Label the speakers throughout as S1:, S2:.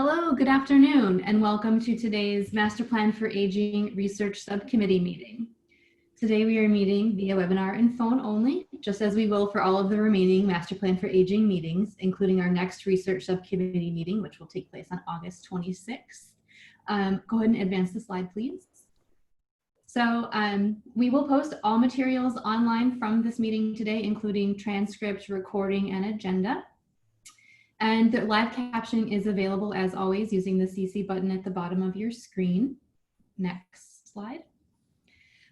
S1: Hello, good afternoon, and welcome to today's Master Plan for Aging Research Subcommittee meeting. Today we are meeting via webinar and phone only, just as we will for all of the remaining Master Plan for Aging meetings, including our next Research Subcommittee meeting, which will take place on August 26th. Go ahead and advance the slide, please. So we will post all materials online from this meeting today, including transcript, recording, and agenda. And the live captioning is available as always using the CC button at the bottom of your screen. Next slide.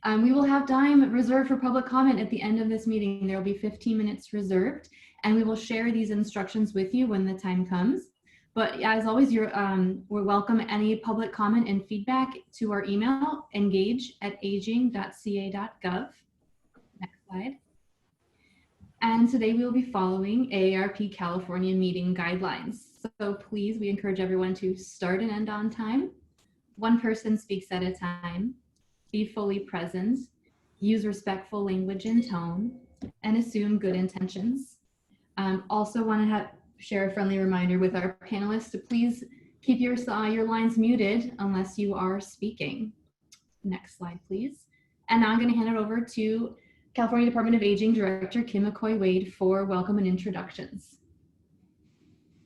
S1: We will have time reserved for public comment at the end of this meeting. There will be 15 minutes reserved, and we will share these instructions with you when the time comes. But as always, we're welcome any public comment and feedback to our email, engage@aging.ca.gov. Next slide. And today we will be following AARP California meeting guidelines. So please, we encourage everyone to start and end on time. One person speaks at a time. Be fully present. Use respectful language and tone, and assume good intentions. Also want to share a friendly reminder with our panelists to please keep your lines muted unless you are speaking. Next slide, please. And now I'm going to hand it over to California Department of Aging Director Kim McCoy-Wade for welcome and introductions.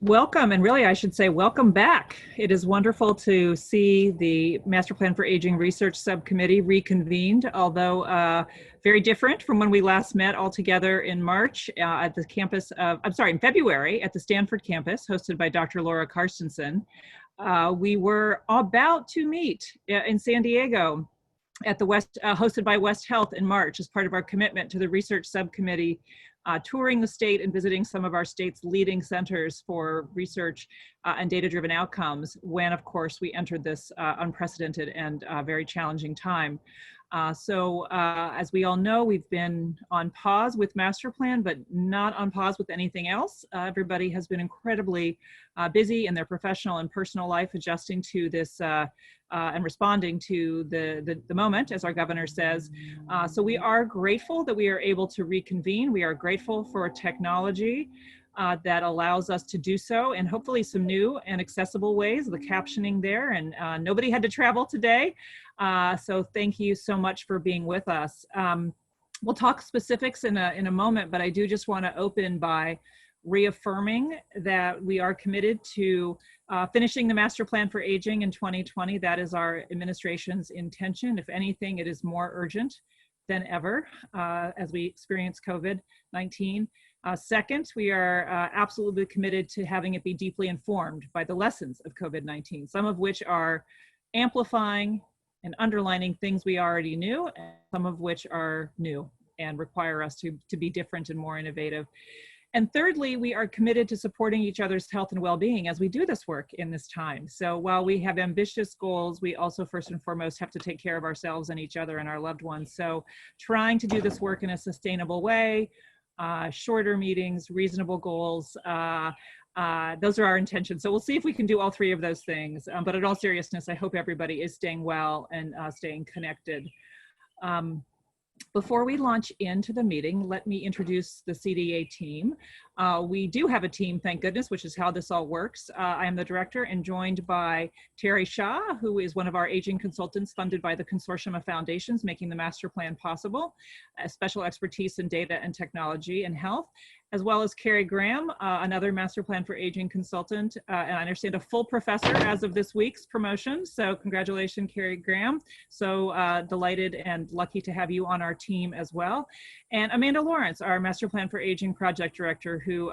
S2: Welcome, and really I should say welcome back. It is wonderful to see the Master Plan for Aging Research Subcommittee reconvened, although very different from when we last met all together in March at the campus of, in February at the Stanford campus, hosted by Dr. Laura Carstensen. We were about to meet in San Diego at the hosted by West Health in March as part of our commitment to the research subcommittee, touring the state and visiting some of our state's leading centers for research and data-driven outcomes when, of course, we entered this unprecedented and very challenging time. So as we all know, we've been on pause with Master Plan, but not on pause with anything else. Everybody has been incredibly busy in their professional and personal life adjusting to this and responding to the moment, as our governor says. So we are grateful that we are able to reconvene. We are grateful for technology that allows us to do so, and hopefully some new and accessible ways, the captioning there, and nobody had to travel today. So thank you so much for being with us. We'll talk specifics in a moment, but I do just want to open by reaffirming that we are committed to finishing the Master Plan for Aging in 2020. That is our administration's intention. If anything, it is more urgent than ever as we experience COVID-19. Second, we are absolutely committed to having it be deeply informed by the lessons of COVID-19, some of which are amplifying and underlining things we already knew, and some of which are new and require us to be different and more innovative. And thirdly, we are committed to supporting each other's health and well-being as we do this work in this time. So while we have ambitious goals, we also first and foremost have to take care of ourselves and each other and our loved ones. So trying to do this work in a sustainable way, shorter meetings, reasonable goals, those are our intentions. So we'll see if we can do all three of those things. But in all seriousness, I hope everybody is staying well and staying connected. Before we launch into the meeting, let me introduce the CDA team. We do have a team, thank goodness, which is how this all works. I am the director and joined by Terry Shaw, who is one of our aging consultants funded by the Consortium of Foundations making the Master Plan possible, special expertise in data and technology and health, as well as Carrie Graham, another Master Plan for Aging consultant, and I understand a full professor as of this week's promotion. So congratulations, Carrie Graham. So delighted and lucky to have you on our team as well. And Amanda Lawrence, our Master Plan for Aging project director, who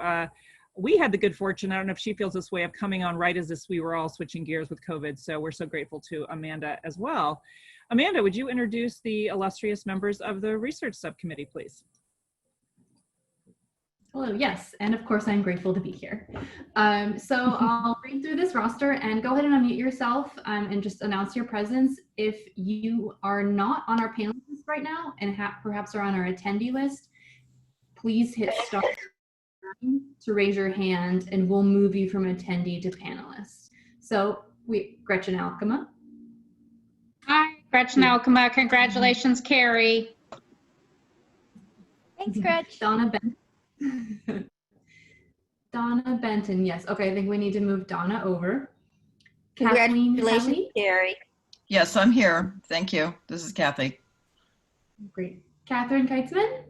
S2: we had the good fortune, I don't know if she feels this way, of coming on right as we were all switching gears with COVID. So we're so grateful to Amanda as well. Amanda, would you introduce the illustrious members of the research subcommittee, please?
S1: Hello, yes, and of course I'm grateful to be here. So I'll read through this roster and go ahead and unmute yourself and just announce your presence. If you are not on our panel list right now and perhaps are on our attendee list, please hit star to raise your hand and we'll move you from attendee to panelist. So Gretchen Alkema.
S3: Hi, Gretchen Alkema. Congratulations, Carrie.
S4: Thanks, Gretch.
S1: Donna Benton. Donna Benton, yes. Okay, I think we need to move Donna over. Kathleen
S4: Congratulations,
S1: Kelly.
S4: Carrie.
S5: Yes, I'm here. Thank you. This is Kathy.
S1: Great. Catherine Keitzman.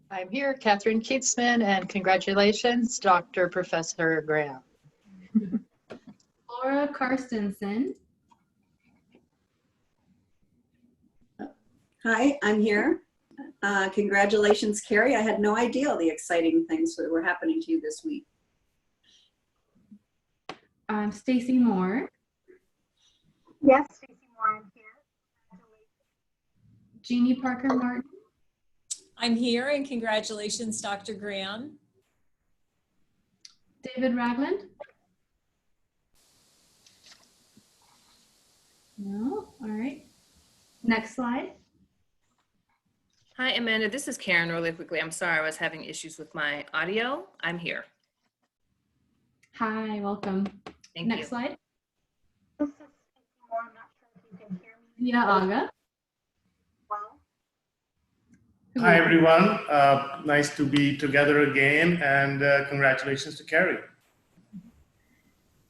S6: I'm here, Catherine Keatsman, and congratulations, Dr. Professor Graham.
S1: Laura Karstensen.
S7: Hi, I'm here. Congratulations, Carrie. I had no idea all the exciting things that were happening to you this week.
S1: Stacy Moore.
S8: Yes, Stacy Moore, I'm here.
S1: Jeannie Parker Martin.
S9: I'm here, and congratulations, Dr. Graham.
S1: David Ragland. No, all right. Next slide.
S10: Hi, Amanda. This is Karen really quickly. I'm sorry I was having issues with my audio. I'm here.
S1: Hi, welcome.
S10: Thank
S1: Next
S10: you.
S1: slide.
S8: This is Stacy Moore. I'm not sure if you can hear me
S1: Vita Aga.
S8: well.
S11: Hi, everyone. Nice to be together again, and congratulations to Carrie.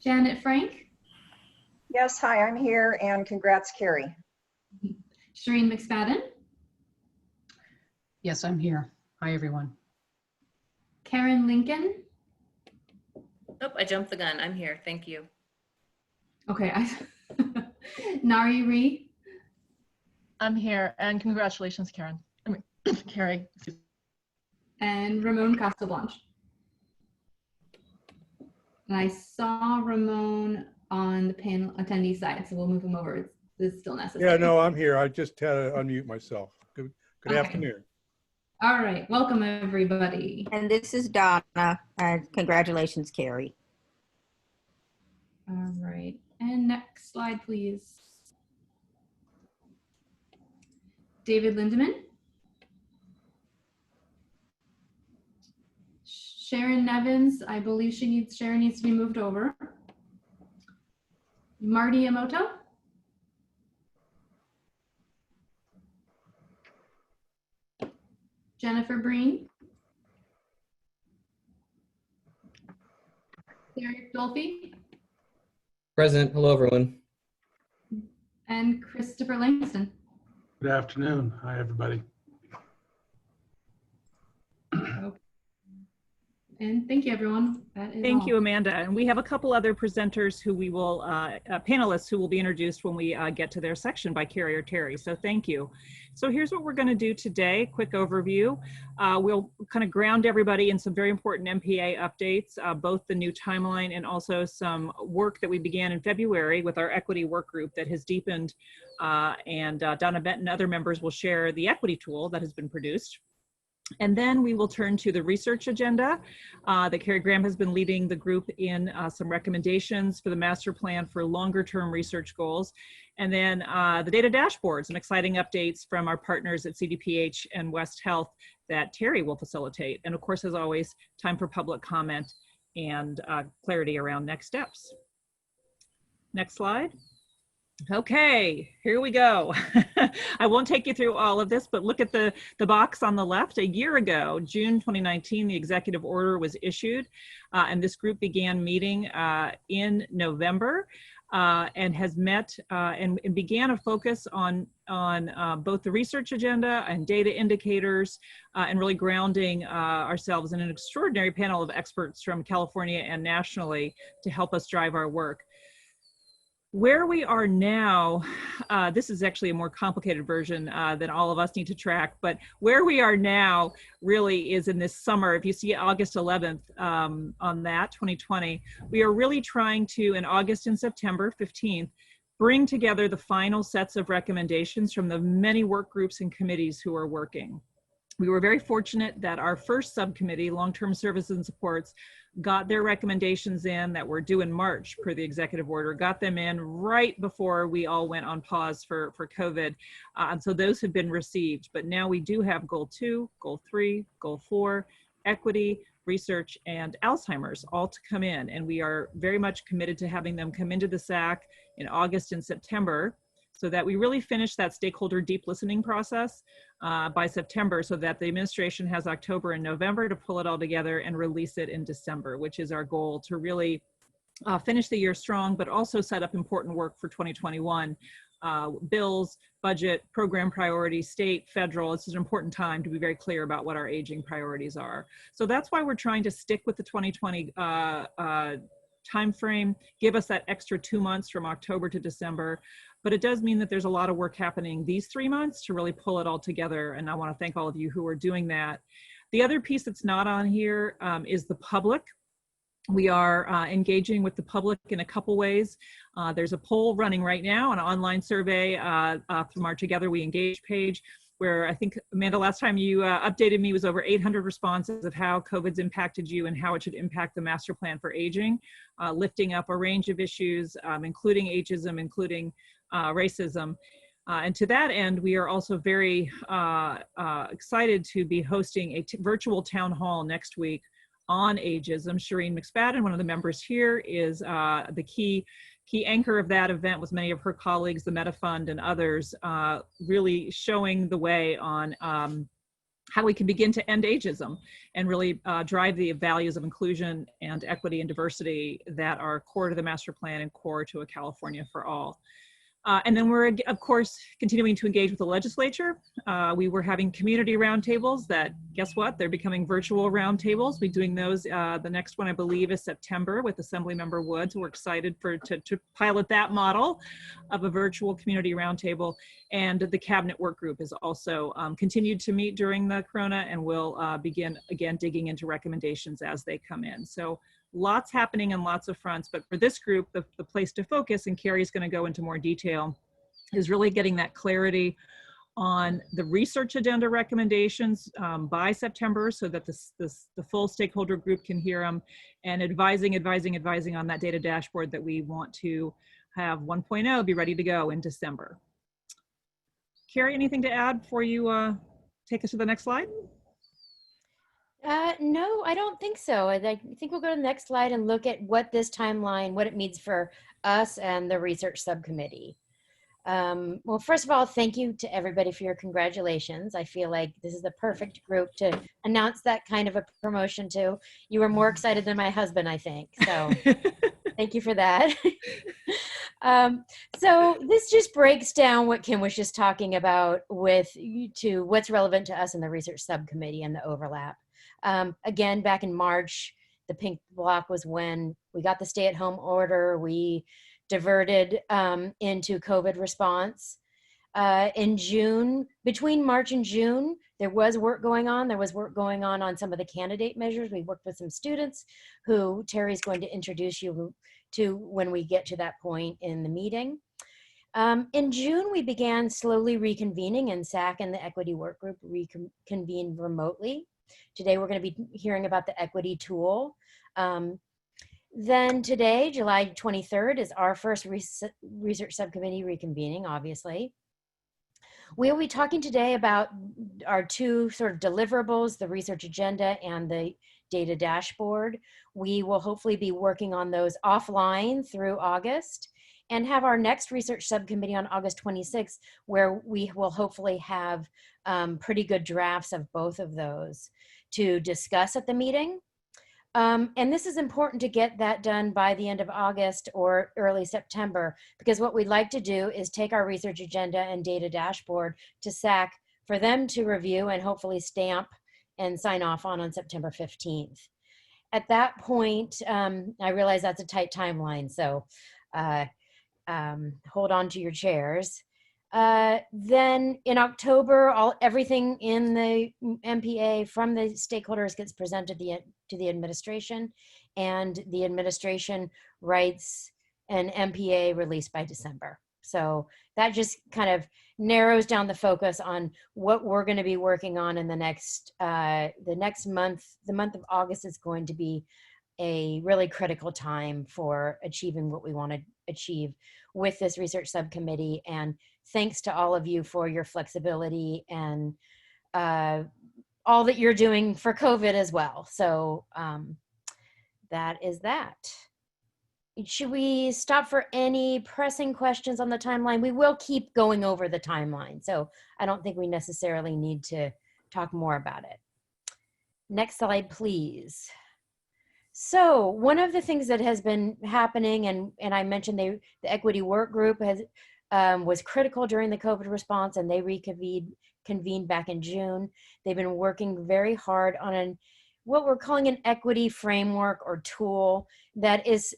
S1: Janet Frank.
S12: Yes, hi, I'm here, and congrats, Carrie.
S1: Shireen McSpadden.
S6: Yes, I'm here. Hi, everyone.
S1: Karen Lincoln.
S10: Oh, I jumped the gun. I'm here. Thank you.
S1: Okay. Nari Ree.
S13: I'm here, and congratulations, Karen. Carrie.
S1: And Ramon Castelbong. And I saw Ramon on the panel attendee side, so we'll move him over. This is still necessary.
S14: Yeah, no, I'm here. I just had to unmute myself. Good
S1: Okay.
S14: afternoon.
S1: All right, welcome everybody.
S4: And this is Donna. Congratulations, Carrie.
S1: All right, and next slide, please. David Lindeman. Sharon Nevins, I believe Sharon needs to be moved over. Marty Emoto. Jennifer Breen. Derek Dolphy.
S15: Present. Hello, everyone.
S1: And Christopher Langston.
S11: Good afternoon. Hi, everybody.
S1: And thank you, everyone. That is
S2: Thank
S1: all.
S2: you, Amanda. And we have a couple other presenters who we will, panelists who will be introduced when we get to their section by Carrie or Terry. So thank you. So here's what we're going to do today. Quick overview. We'll kind of ground everybody in some very important MPA updates, both the new timeline and also some work that we began in February with our equity work group that has deepened. And Donna Benton and other members will share the equity tool that has been produced. And then we will turn to the research agenda that Carrie Graham has been leading the group in some recommendations for the master plan for longer term research goals. And then the data dashboard, some exciting updates from our partners at CDPH and West Health that Terry will facilitate. And of course, as always, time for public comment and clarity around next steps. Next slide. Okay, here we go. I won't take you through all of this, but look at the box on the left. A year ago, June 2019, the executive order was issued, and this group began meeting in November and has met and began a focus on both the research agenda and data indicators and really grounding ourselves in an extraordinary panel of experts from California and nationally to help us drive our work. Where we are now, this is actually a more complicated version than all of us need to track, but where we are now really is in this summer. If you see August 11th on that, 2020, we are really trying to, in August and September 15th, bring together the final sets of recommendations from the many work groups and committees who are working. We were very fortunate that our first subcommittee, Long-Term Services and Supports, got their recommendations in that were due in March per the executive order, got them in right before we all went on pause for COVID. And so those have been received. But now we do have Goal 2, Goal 3, Goal 4, Equity, Research, and Alzheimer's all to come in. And we are very much committed to having them come into the SAC in August and September, so that we really finish that stakeholder deep listening process by September, so that the administration has October and November to pull it all together and release it in December, which is our goal to really finish the year strong, but also set up important work for 2021. Bills, budget, program priorities, state, federal. It's an important time to be very clear about what our aging priorities are. So that's why we're trying to stick with the 2020 timeframe, give us that extra 2 months from October to December. But it does mean that there's a lot of work happening these 3 months to really pull it all together. And I want to thank all of you who are doing that. The other piece that's not on here is the public. We are engaging with the public in a couple ways. There's a poll running right now, an online survey from our Together We Engage page, where I think, Amanda, last time you updated me was over 800 responses of how COVID's impacted you and how it should impact the master plan for aging, lifting up a range of issues, including ageism, including racism. And to that end, we are also very excited to be hosting a virtual town hall next week on ageism. Shireen McSpadden, one of the members here, is the key anchor of that event with many of her colleagues, the Meta Fund and others, really showing the way on how we can begin to end ageism and really drive the values of inclusion and equity and diversity that are core to the master plan and core to a California for All. And then we're, of course, continuing to engage with the legislature. We were having community roundtables that, guess what, they're becoming virtual roundtables. We're doing those, the next one I believe is September with Assemblymember Woods. We're excited to pilot that model of a virtual community roundtable. And the cabinet work group is also continued to meet during the corona and will begin again digging into recommendations as they come in. So lots happening on lots of fronts, but for this group, the place to focus, and Carrie's going to go into more detail, is really getting that clarity on the research agenda recommendations by September so that the full stakeholder group can hear them, and advising on that data dashboard that we want to have 1.0 be ready to go in December. Carrie, anything to add before you take us to the next slide?
S16: No, I don't think so. I think we'll go to the next slide and look at what this timeline, what it means for us and the research subcommittee. Well, first of all, thank you to everybody for your congratulations. I feel like this is the perfect group to announce that kind of a promotion to. You were more excited than my husband, I think. So thank you for that. So this just breaks down what Kim was just talking about to what's relevant to us in the research subcommittee and the overlap. Again, back in March, the pink block was when we got the stay-at-home order. We diverted into COVID response. In June, between March and June, there was work going on. There was work going on some of the candidate measures. We worked with some students who Terry's going to introduce you to when we get to that point in the meeting. In June, we began slowly reconvening, and SAC and the equity work group reconvened remotely. Today, we're going to be hearing about the equity tool. Then today, July 23rd, is our first research subcommittee reconvening, obviously. We'll be talking today about our two sort of deliverables, the research agenda and the data dashboard. We will hopefully be working on those offline through August and have our next research subcommittee on August 26th, where we will hopefully have pretty good drafts of both of those to discuss at the meeting. And this is important to get that done by the end of August or early September, because what we'd like to do is take our research agenda and data dashboard to SAC for them to review and hopefully stamp and sign off on September 15th. At that point, I realize that's a tight timeline, so hold on to your chairs. Then in October, everything in the MPA from the stakeholders gets presented to the administration, and the administration writes an MPA released by December. So that just kind of narrows down the focus on what we're going to be working on in the next month. The month of August is going to be a really critical time for achieving what we want to achieve with this research subcommittee. And thanks to all of you for your flexibility and all that you're doing for COVID as well. So that is that. Should we stop for any pressing questions on the timeline? We will keep going over the timeline, so I don't think we necessarily need to talk more about it. Next slide, please. So one of the things that has been happening, and I mentioned the equity work group has was critical during the COVID response, and they convened back in June. They've been working very hard on what we're calling an equity framework or tool that is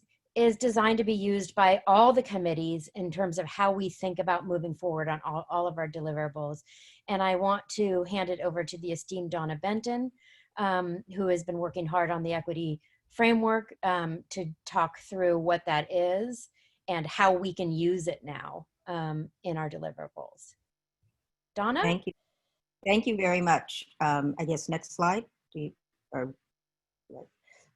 S16: designed to be used by all the committees in terms of how we think about moving forward on all of our deliverables. And I want to hand it over to the esteemed Donna Benton, who has been working hard on the equity framework, to talk through what that is and how we can use it now in our deliverables. Donna?
S4: Thank you. Thank you very much. I guess next slide.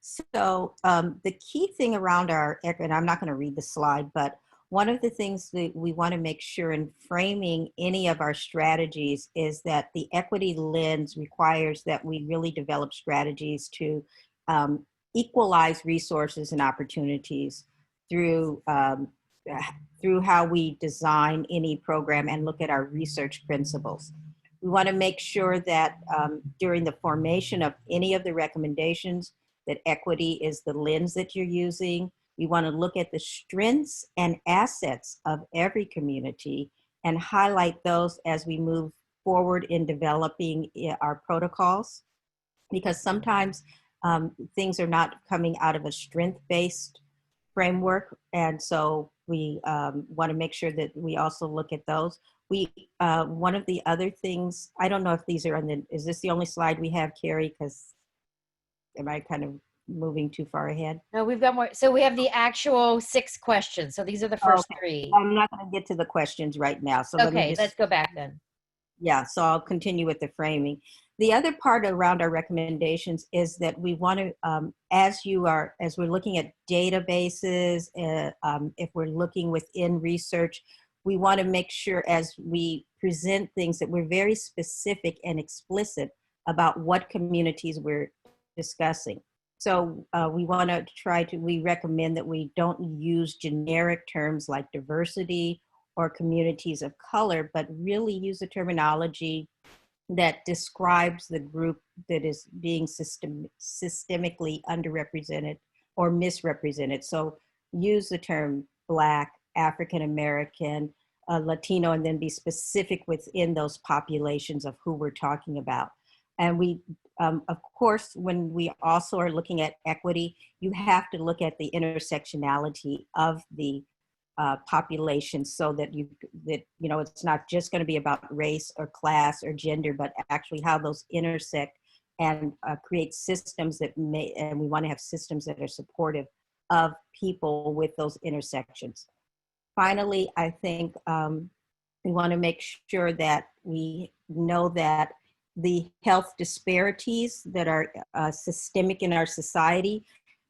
S4: So the key thing around our, and I'm not going to read the slide, but one of the things that we want to make sure in framing any of our strategies is that the equity lens requires that we really develop strategies to equalize resources and opportunities through how we design any program and look at our research principles. We want to make sure that during the formation of any of the recommendations, that equity is the lens that you're using. We want to look at the strengths and assets of every community and highlight those as we move forward in developing our protocols, because sometimes things are not coming out of a strength-based framework. And so we want to make sure that we also look at those. One of the other things, I don't know if these are on the, is this the only slide we have, Carrie? Because am I kind of moving too far ahead?
S16: No, we've got more. So we have the actual 6 questions. So these are the first 3.
S4: I'm not going to get to the questions right now. So
S16: okay, let's go back then.
S4: Yeah, so I'll continue with the framing. The other part around our recommendations is that we want to, as we're looking at databases, if we're looking within research, we want to make sure as we present things that we're very specific and explicit about what communities we're discussing. So we want to we recommend that we don't use generic terms like diversity or communities of color, but really use a terminology that describes the group that is being systemically underrepresented or misrepresented. So use the term Black, African American, Latino, and then be specific within those populations of who we're talking about. And we, of course, when we also are looking at equity, you have to look at the intersectionality of the population, so that it's not just going to be about race or class or gender, but actually how those intersect and create systems and we want to have systems that are supportive of people with those intersections. Finally, I think we want to make sure that we know that the health disparities that are systemic in our society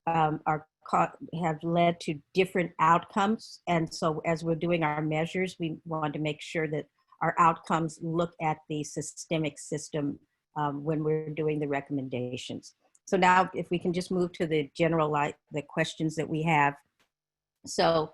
S4: have led to different outcomes. And so as we're doing our measures, we want to make sure that our outcomes look at the systemic system when we're doing the recommendations. So now if we can just move to the general, the questions that we have. So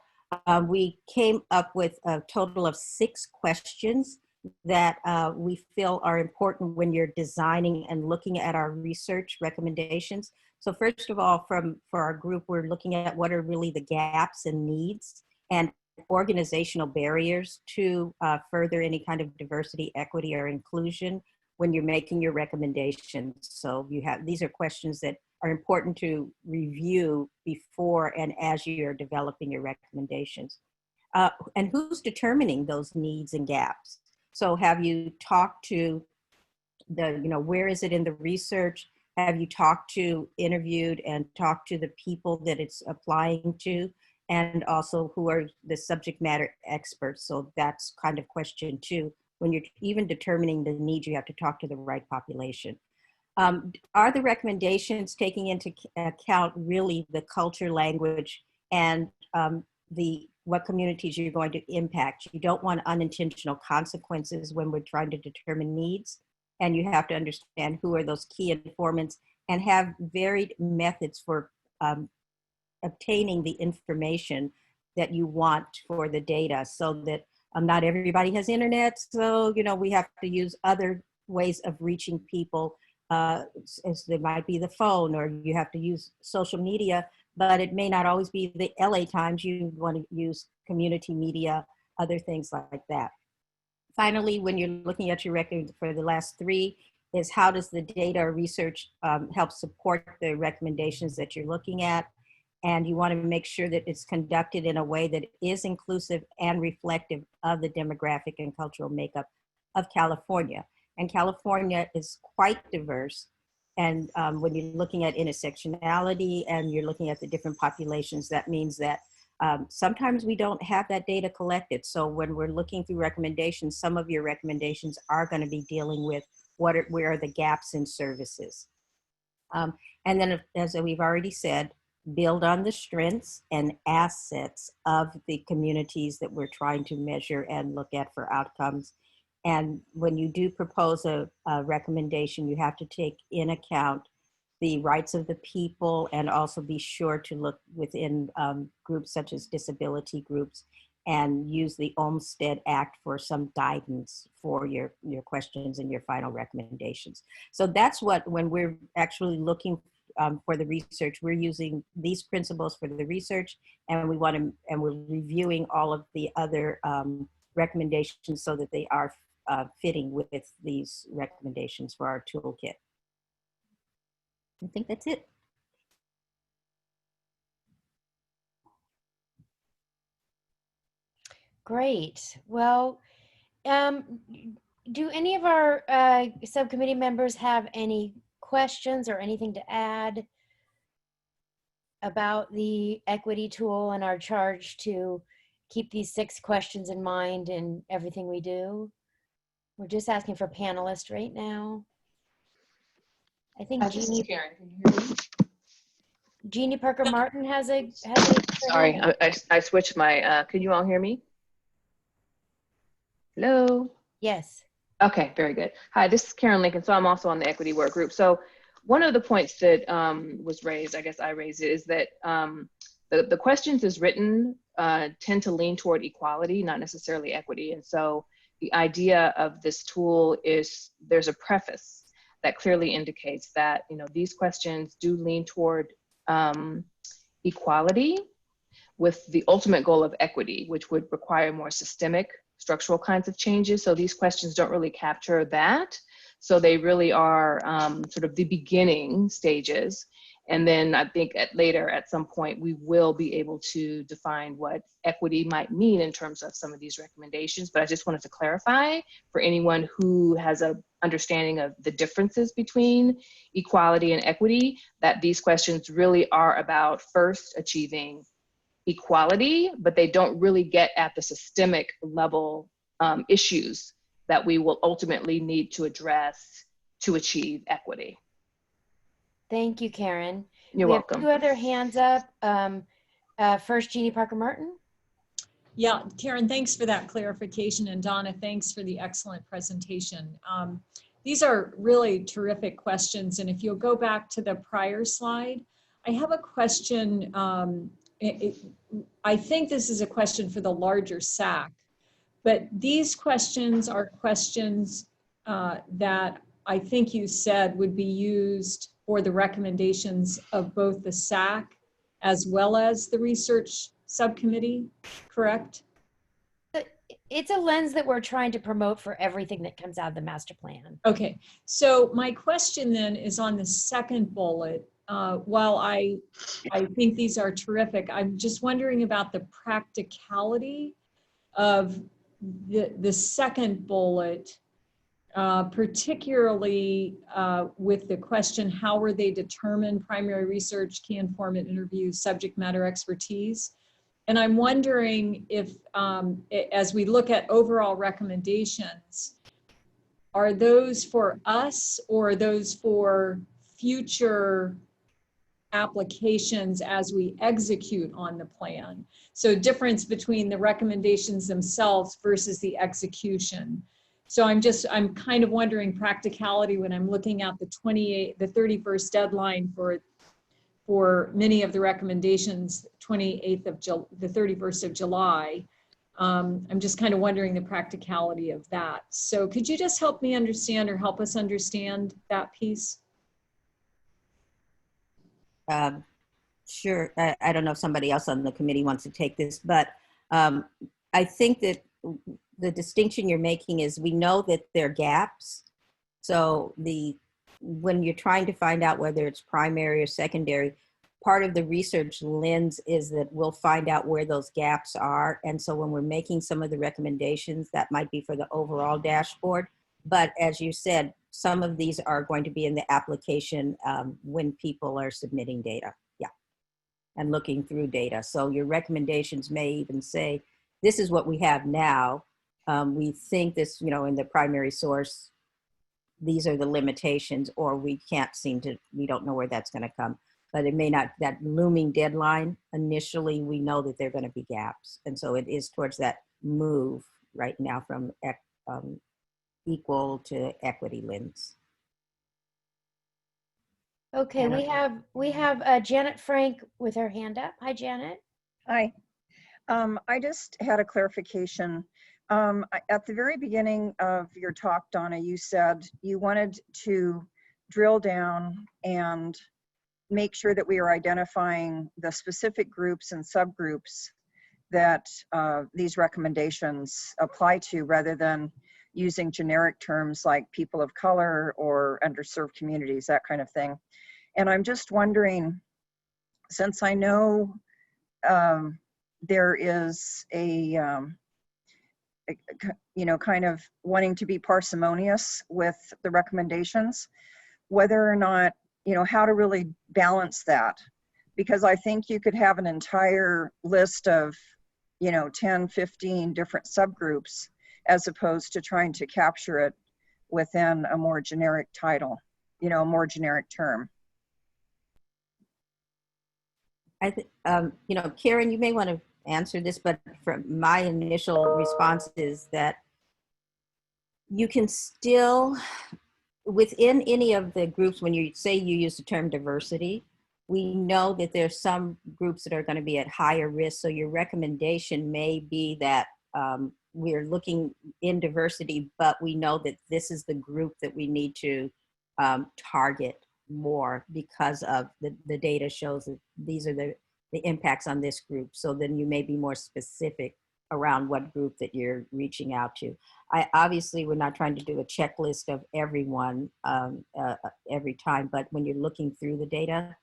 S4: we came up with a total of 6 questions that we feel are important when you're designing and looking at our research recommendations. So first of all, for our group, we're looking at what are really the gaps and needs and organizational barriers to further any kind of diversity, equity, or inclusion when you're making your recommendations. So these are questions that are important to review before and as you're developing your recommendations. And who's determining those needs and gaps? So have you talked to where is it in the research? Have you interviewed and talked to the people that it's applying to? And also who are the subject matter experts? So that's kind of question 2. When you're even determining the needs, you have to talk to the right population. Are the recommendations taking into account really the culture, language, and what communities you're going to impact? You don't want unintentional consequences when we're trying to determine needs. And you have to understand who are those key informants and have varied methods for obtaining the information that you want for the data, so that not everybody has internet. So, we have to use other ways of reaching people as there might be the phone, or you have to use social media, but it may not always be the LA Times. You want to use community media, other things like that. Finally, when you're looking at your record for the last three, is how does the data or research help support the recommendations that you're looking at? And you want to make sure that it's conducted in a way that is inclusive and reflective of the demographic and cultural makeup of California. And California is quite diverse. And when you're looking at intersectionality and you're looking at the different populations, that means that sometimes we don't have that data collected. So when we're looking through recommendations, some of your recommendations are going to be dealing with where are the gaps in services. And then, as we've already said, build on the strengths and assets of the communities that we're trying to measure and look at for outcomes. And when you do propose a recommendation, you have to take in account the rights of the people and also be sure to look within groups such as disability groups and use the Olmstead Act for some guidance for your questions and your final recommendations. So that's what, when we're actually looking for the research, we're using these principles for the research, and we're reviewing all of the other recommendations so that they are fitting with these recommendations for our toolkit. I think that's it.
S16: Great. Well, do any of our subcommittee members have any questions or anything to add about the equity tool and our charge to keep these 6 questions in mind in everything we do? We're just asking for panelists right now. I think Jeannie Parker Martin has a
S10: Sorry, I switched my, can you all hear me? Hello?
S16: Yes.
S10: Okay, very good. Hi, this is Karen Lincoln. So I'm also on the equity work group. So one of the points that was raised, I guess I raised it, is that the questions as written tend to lean toward equality, not necessarily equity. And so the idea of this tool is there's a preface that clearly indicates that, you know, these questions do lean toward equality with the ultimate goal of equity, which would require more systemic structural kinds of changes. So these questions don't really capture that. So they really are sort of the beginning stages. And then I think later at some point, we will be able to define what equity might mean in terms of some of these recommendations. But I just wanted to clarify for anyone who has an understanding of the differences between equality and equity, that these questions really are about first achieving equality, but they don't really get at the systemic level issues that we will ultimately need to address to achieve equity.
S16: Thank you, Karen.
S10: You're welcome.
S16: We have 2 other hands up. First, Jeannie Parker Martin.
S9: Yeah, Karen, thanks for that clarification. And Donna, thanks for the excellent presentation. These are really terrific questions. And if you'll go back to the prior slide, I have a question. I think this is a question for the larger SAC, but these questions are questions that I think you said would be used for the recommendations of both the SAC as well as the research subcommittee, correct?
S16: It's a lens that we're trying to promote for everything that comes out of the master plan.
S9: Okay, so my question then is on the second bullet. While I think these are terrific, I'm just wondering about the practicality of the second bullet, particularly with the question, how were they determined? Primary research, key informant interviews, subject matter expertise. And I'm wondering if, as we look at overall recommendations, are those for us or are those for future applications as we execute on the plan? So difference between the recommendations themselves versus the execution. So I'm kind of wondering practicality when I'm looking at the 31st deadline for many of the recommendations, the 31st of July. I'm just kind of wondering the practicality of that. So could you just help me understand or help us understand that piece?
S4: Sure. I don't know if somebody else on the committee wants to take this, but I think that the distinction you're making is we know that there are gaps. So when you're trying to find out whether it's primary or secondary, part of the research lens is that we'll find out where those gaps are. And so when we're making some of the recommendations, that might be for the overall dashboard. But as you said, some of these are going to be in the application when people are submitting data. Yeah. And looking through data. So your recommendations may even say, this is what we have now. We think this, in the primary source, these are the limitations, or we can't we don't know where that's going to come. But it may not, that looming deadline, initially we know that there are going to be gaps. And so it is towards that move right now from equal to equity lens.
S16: Okay, we have Janet Frank with her hand up. Hi, Janet.
S12: Hi. I just had a clarification. At the very beginning of your talk, Donna, you said you wanted to drill down and make sure that we are identifying the specific groups and subgroups that these recommendations apply to, rather than using generic terms like people of color or underserved communities, that kind of thing. And I'm just wondering, since I know there is kind of wanting to be parsimonious with the recommendations, whether or not, how to really balance that. Because I think you could have an entire list of, 10, 15 different subgroups, as opposed to trying to capture it within a more generic title, a more generic term.
S4: Karen, you may want to answer this, but from my initial response is that you can still, within any of the groups, when you say you use the term diversity, we know that there's some groups that are going to be at higher risk. So your recommendation may be that we're looking in diversity, but we know that this is the group that we need to target more because of the data shows that these are the impacts on this group. So then you may be more specific around what group that you're reaching out to. Obviously, we're not trying to do a checklist of everyone every time, but when you're looking through the data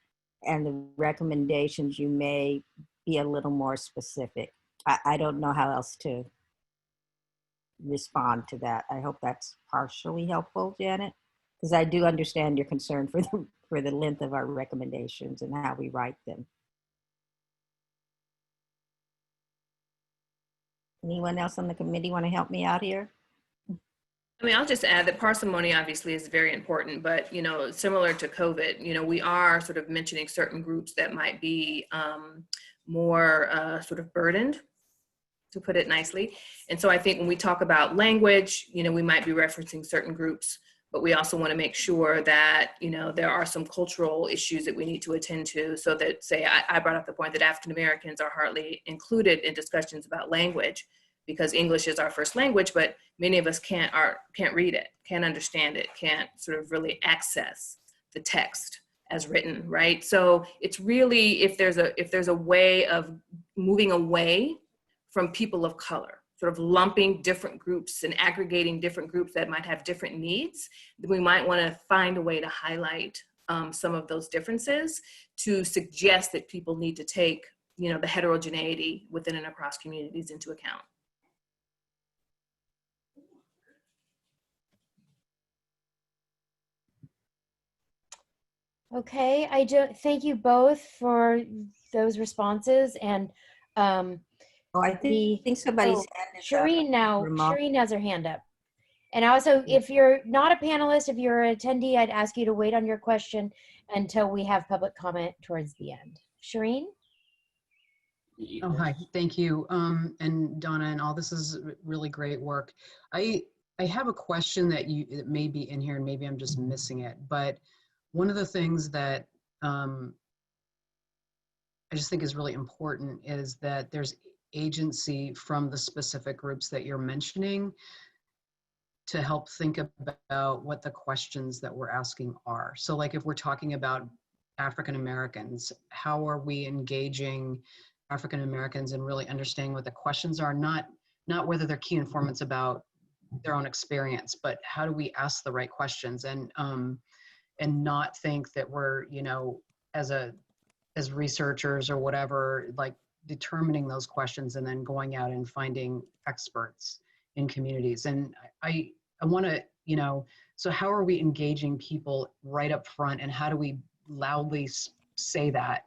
S4: and the recommendations, you may be a little more specific. I don't know how else to respond to that. I hope that's partially helpful, Janet, because I do understand your concern for the length of our recommendations and how we write them. Anyone else on the committee want to help me out here?
S10: I'll just add that parsimony obviously is very important, but, similar to COVID, we are sort of mentioning certain groups that might be more sort of burdened, to put it nicely. And so I think when we talk about language, we might be referencing certain groups, but we also want to make sure that, there are some cultural issues that we need to attend to, so that, say, I brought up the point that African Americans are hardly included in discussions about language because English is our first language, but many of us can't read it, can't understand it, can't sort of really access the text as written, right? So it's really, if there's a way of moving away from people of color, sort of lumping different groups and aggregating different groups that might have different needs, we might want to find a way to highlight some of those differences to suggest that people need to take, the heterogeneity within and across communities into account.
S16: Okay, thank you both for those responses. And
S4: I think somebody's hand is up.
S16: Shireen now.
S4: Ramon.
S16: Shireen has her hand up. And also, if you're not a panelist, if you're an attendee, I'd ask you to wait on your question until we have public comment towards the end. Shireen?
S17: Oh, hi, thank you. And Donna and all, this is really great work. I have a question that may be in here and maybe I'm just missing it, but one of the things that I just think is really important is that there's agency from the specific groups that you're mentioning to help think about what the questions that we're asking are. So like if we're talking about African Americans, how are we engaging African Americans and really understanding what the questions are, not whether they're key informants about their own experience, but how do we ask the right questions and not think that we're, you know, as researchers or whatever, like determining those questions and then going out and finding experts in communities. And I want to, you know, so how are we engaging people right up front, and how do we loudly say that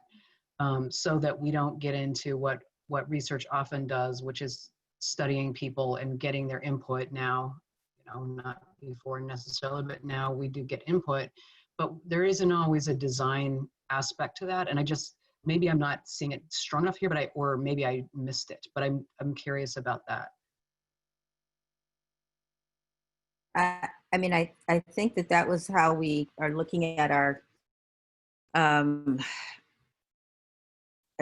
S17: so that we don't get into what research often does, which is studying people and getting their input now, you know, not before necessarily, but now we do get input, but there isn't always a design aspect to that. And I just, maybe I'm not seeing it strong enough here, but or maybe I missed it, but I'm curious about that.
S4: I mean, I think that was how we are looking at our, I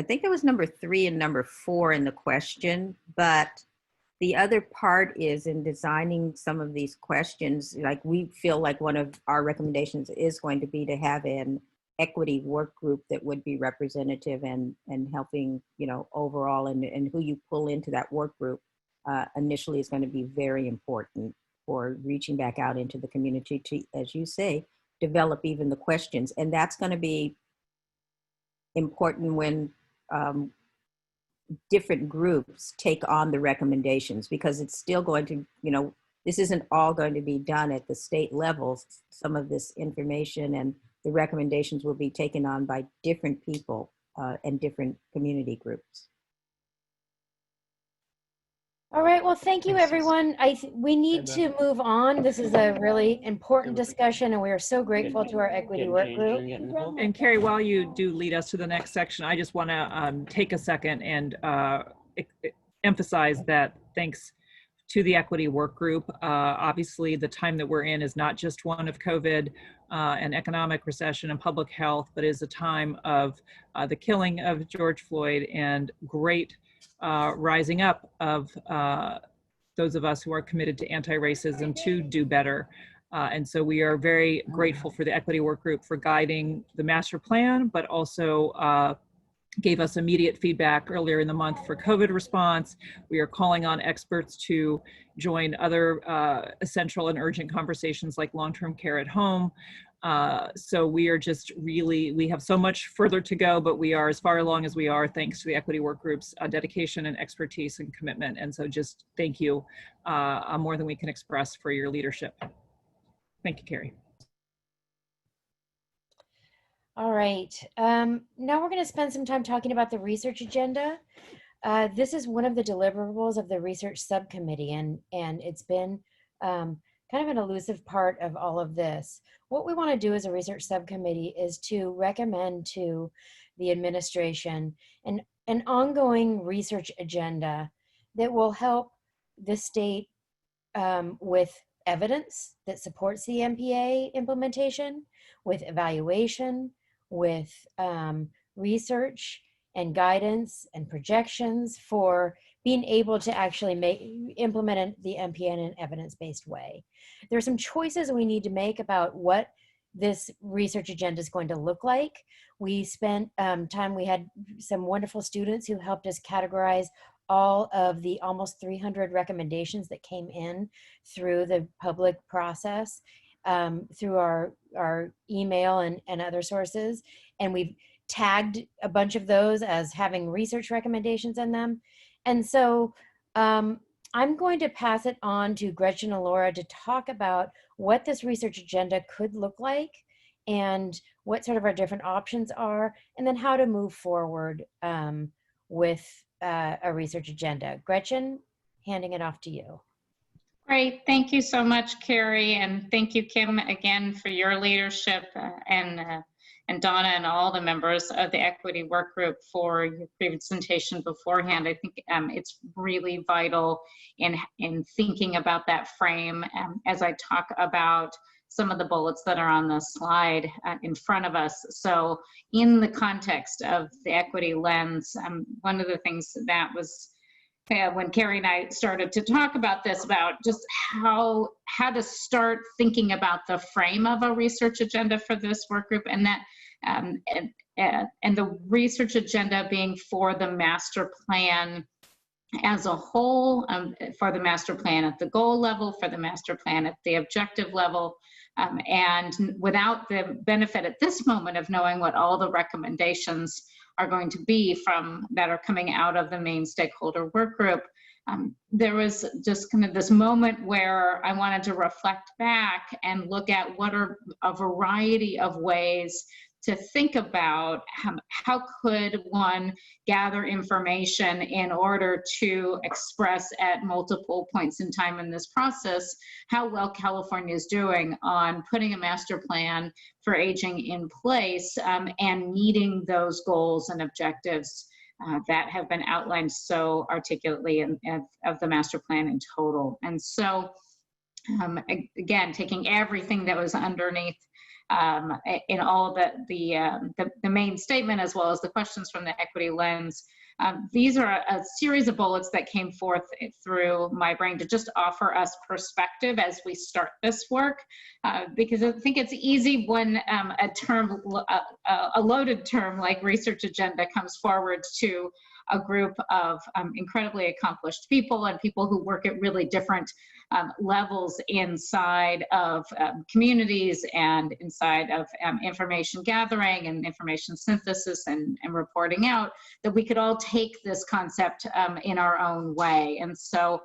S4: think that was number 3 and number 4 in the question, but the other part is in designing some of these questions, like we feel like one of our recommendations is going to be to have an equity work group that would be representative and helping, you know, overall, and who you pull into that work group initially is going to be very important for reaching back out into the community to, as you say, develop even the questions. And that's going to be important when different groups take on the recommendations, because it's still going to, you know, this isn't all going to be done at the state levels. Some of this information and the recommendations will be taken on by different people and different community groups.
S16: All right, well, thank you, everyone. We need to move on. This is a really important discussion, and we are so grateful to our equity work group.
S2: And Carrie, while you do lead us to the next section, I just want to take a second and emphasize that thanks to the equity work group, obviously the time that we're in is not just one of COVID and economic recession and public health, but is a time of the killing of George Floyd and great rising up of those of us who are committed to anti-racism to do better. And so we are very grateful for the equity work group for guiding the master plan, but also gave us immediate feedback earlier in the month for COVID response. We are calling on experts to join other essential and urgent conversations like long-term care at home. So we are just really, we have so much further to go, but we are as far along as we are thanks to the equity work group's dedication and expertise and commitment. And so just thank you more than we can express for your leadership. Thank you, Carrie.
S16: All right, now we're going to spend some time talking about the research agenda. This is one of the deliverables of the research subcommittee, and it's been kind of an elusive part of all of this. What we want to do as a research subcommittee is to recommend to the administration an ongoing research agenda that will help the state with evidence that supports the MPA implementation, with evaluation, with research and guidance and projections for being able to actually implement the MPA in an evidence-based way. There are some choices we need to make about what this research agenda is going to look like. We spent time, we had some wonderful students who helped us categorize all of the almost 300 recommendations that came in through the public process, through our email and other sources. And we've tagged a bunch of those as having research recommendations in them. And so I'm going to pass it on to Gretchen and Laura to talk about what this research agenda could look like and what sort of our different options are, and then how to move forward with a research agenda. Gretchen, handing it off to you.
S3: Great, thank you so much, Carrie, and thank you, Kim, again for your leadership, and Donna and all the members of the equity work group for your presentation beforehand. I think it's really vital in thinking about that frame as I talk about some of the bullets that are on the slide in front of us. So in the context of the equity lens, one of the things that was when Carrie and I started to talk about this, about just how to start thinking about the frame of a research agenda for this work group, and that and the research agenda being for the master plan as a whole, for the master plan at the goal level, for the master plan at the objective level, and without the benefit at this moment of knowing what all the recommendations are going to be that are coming out of the main stakeholder work group. There was just kind of this moment where I wanted to reflect back and look at what are a variety of ways to think about how could one gather information in order to express at multiple points in time in this process how well California is doing on putting a master plan for aging in place, and meeting those goals and objectives that have been outlined so articulately of the master plan in total. And so again, taking everything that was underneath in all the main statement, as well as the questions from the equity lens. These are a series of bullets that came forth through my brain to just offer us perspective as we start this work, because I think it's easy when a loaded term like research agenda comes forward to a group of incredibly accomplished people and people who work at really different levels inside of communities and inside of information gathering and information synthesis and reporting out, that we could all take this concept in our own way. And so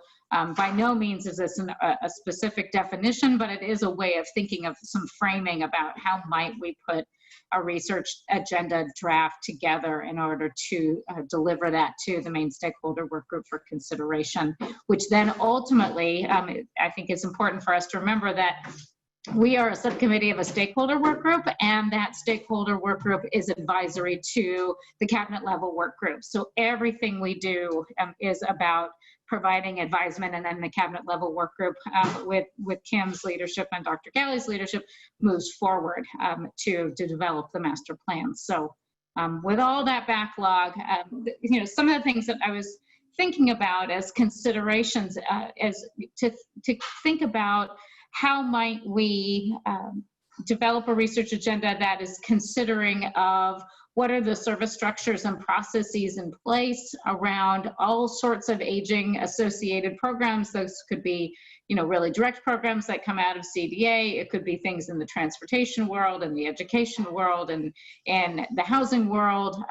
S3: by no means is this a specific definition, but it is a way of thinking of some framing about how might we put a research agenda draft together in order to deliver that to the main stakeholder work group for consideration, which then ultimately, I think it's important for us to remember that we are a subcommittee of a stakeholder work group, and that stakeholder work group is advisory to the cabinet level work group. So everything we do is about providing advisement, and then the cabinet level work group with Kim's leadership and Dr. Galley's leadership moves forward to develop the master plan. So with all that backlog, some of the things that I was thinking about as considerations as to think about how might we develop a research agenda that is considering of what are the service structures and processes in place around all sorts of aging associated programs. Those could be, really direct programs that come out of CDA. It could be things in the transportation world and the education world and the housing world,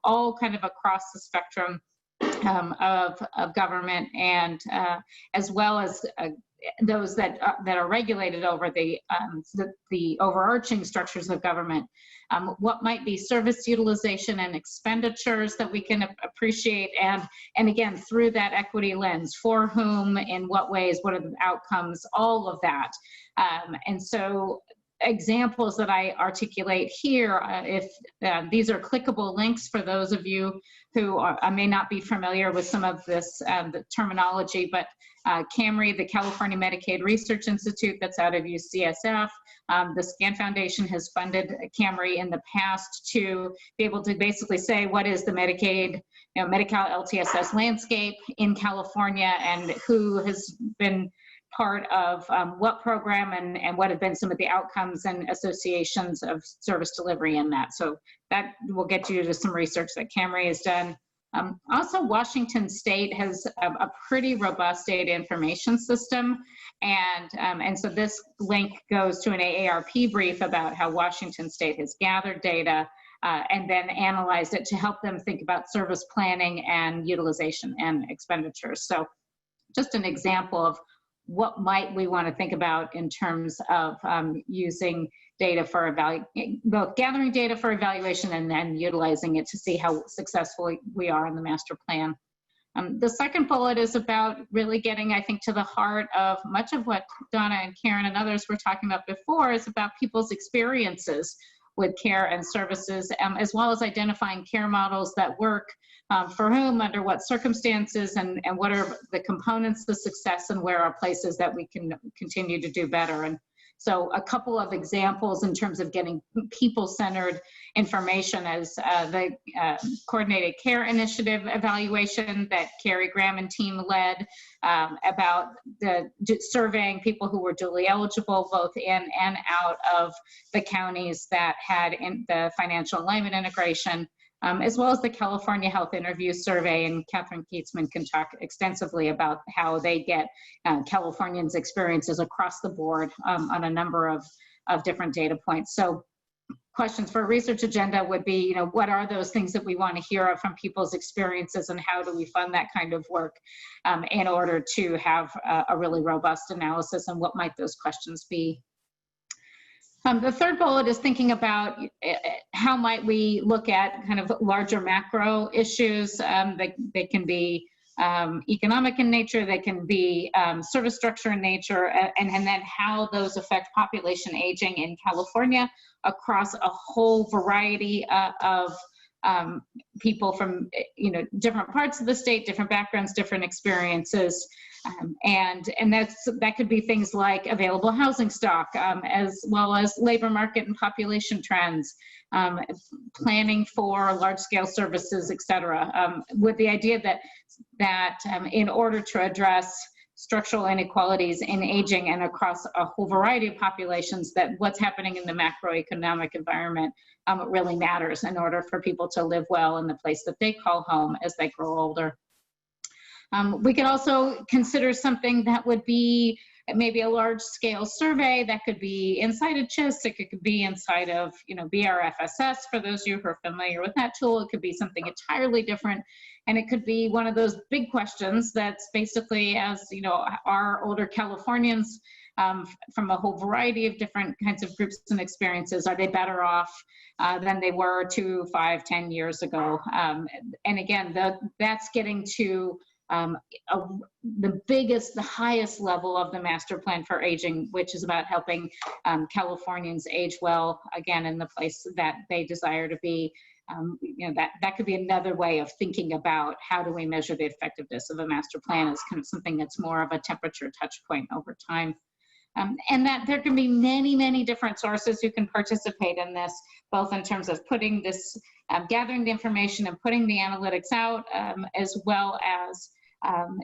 S3: all kind of across the spectrum of government, and as well as those that are regulated over the overarching structures of government. What might be service utilization and expenditures that we can appreciate, and again, through that equity lens, for whom, in what ways, what are the outcomes, all of that. And so examples that I articulate here, if these are clickable links for those of you who may not be familiar with some of this the terminology, but CAMRI, the California Medicaid Research Institute, that's out of UCSF. The SCAN Foundation has funded CAMRI in the past to be able to basically say what is the Medicaid, Medi-Cal LTSS landscape in California, and who has been part of what program and what have been some of the outcomes and associations of service delivery in that. So that will get you to some research that CAMRI has done. Also, Washington State has a pretty robust data information system, and so this link goes to an AARP brief about how Washington State has gathered data and then analyzed it to help them think about service planning and utilization and expenditures. So just an example of what might we want to think about in terms of using data for both gathering data for evaluation and then utilizing it to see how successful we are in the master plan. The second bullet is about really getting, I think, to the heart of much of what Donna and Karen and others were talking about before, is about people's experiences with care and services, as well as identifying care models that work for whom, under what circumstances, and what are the components of success, and where are places that we can continue to do better. And So a couple of examples in terms of getting people-centered information as the Coordinated Care Initiative evaluation that Carrie Graham and team led about the surveying people who were duly eligible both in and out of the counties that had in the financial alignment integration, as well as the California Health Interview Survey. And Catherine Keatsman can talk extensively about how they get Californians' experiences across the board on a number of different data points. So questions for a research agenda would be, you know, what are those things that we want to hear from people's experiences, and how do we fund that kind of work in order to have a really robust analysis, and what might those questions be? The third bullet is thinking about how might we look at kind of larger macro issues. They can be economic in nature, they can be service structure in nature, and then how those affect population aging in California across a whole variety of people from, you know, different parts of the state, different backgrounds, different experiences. And that could be things like available housing stock, as well as labor market and population trends, planning for large-scale services, et cetera, with the idea that in order to address structural inequalities in aging and across a whole variety of populations, that what's happening in the macroeconomic environment really matters in order for people to live well in the place that they call home as they grow older. We could also consider something that would be maybe a large-scale survey that could be inside of CHIS. It could be inside of, you know, BRFSS for those of you who are familiar with that tool. It could be something entirely different, and it could be one of those big questions that's basically, as you know, are older Californians from a whole variety of different kinds of groups and experiences, are they better off than they were 2, 5, 10 years ago? And again, that's getting to the highest level of the master plan for aging, which is about helping Californians age well, again, in the place that they desire to be. You know, that could be another way of thinking about how do we measure the effectiveness of a master plan as kind of something that's more of a temperature touch point over time. And that there can be many, many different sources who can participate in this, both in terms of putting this, gathering the information and putting the analytics out, as well as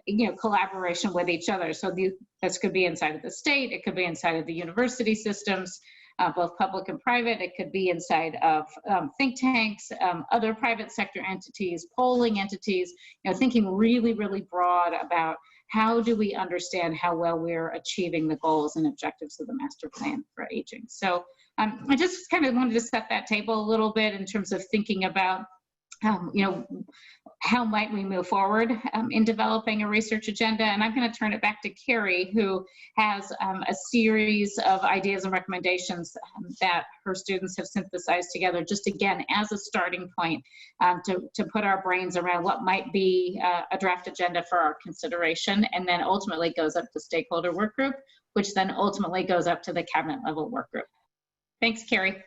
S3: you know, collaboration with each other. So this could be inside of the state, it could be inside of the university systems, both public and private. It could be inside of think tanks, other private sector entities, polling entities, you know, thinking really, really broad about how do we understand how well we're achieving the goals and objectives of the master plan for aging. So I just kind of wanted to set that table a little bit in terms of thinking about you know, how might we move forward in developing a research agenda? And I'm going to turn it back to Carrie, who has a series of ideas and recommendations that her students have synthesized together, just again, as a starting point to put our brains around what might be a draft agenda for our consideration, and then ultimately goes up to stakeholder work group, which then ultimately goes up to the cabinet level work group. Thanks, Carrie.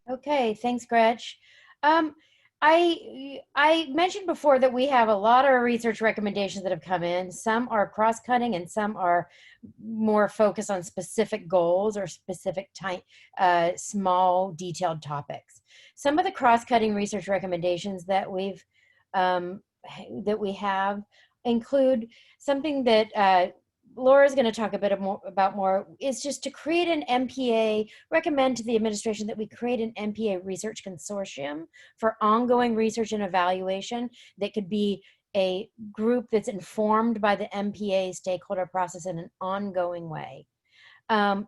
S16: Okay, thanks, Gretch. I mentioned before that we have a lot of research recommendations that have come in. Some are cross-cutting and some are more focused on specific goals or specific small detailed topics. Some of the cross-cutting research recommendations that we have include something that Laura's going to talk a bit about more, is just to create an MPA, recommend to the administration that we create an MPA Research Consortium for ongoing research and evaluation that could be a group that's informed by the MPA stakeholder process in an ongoing way.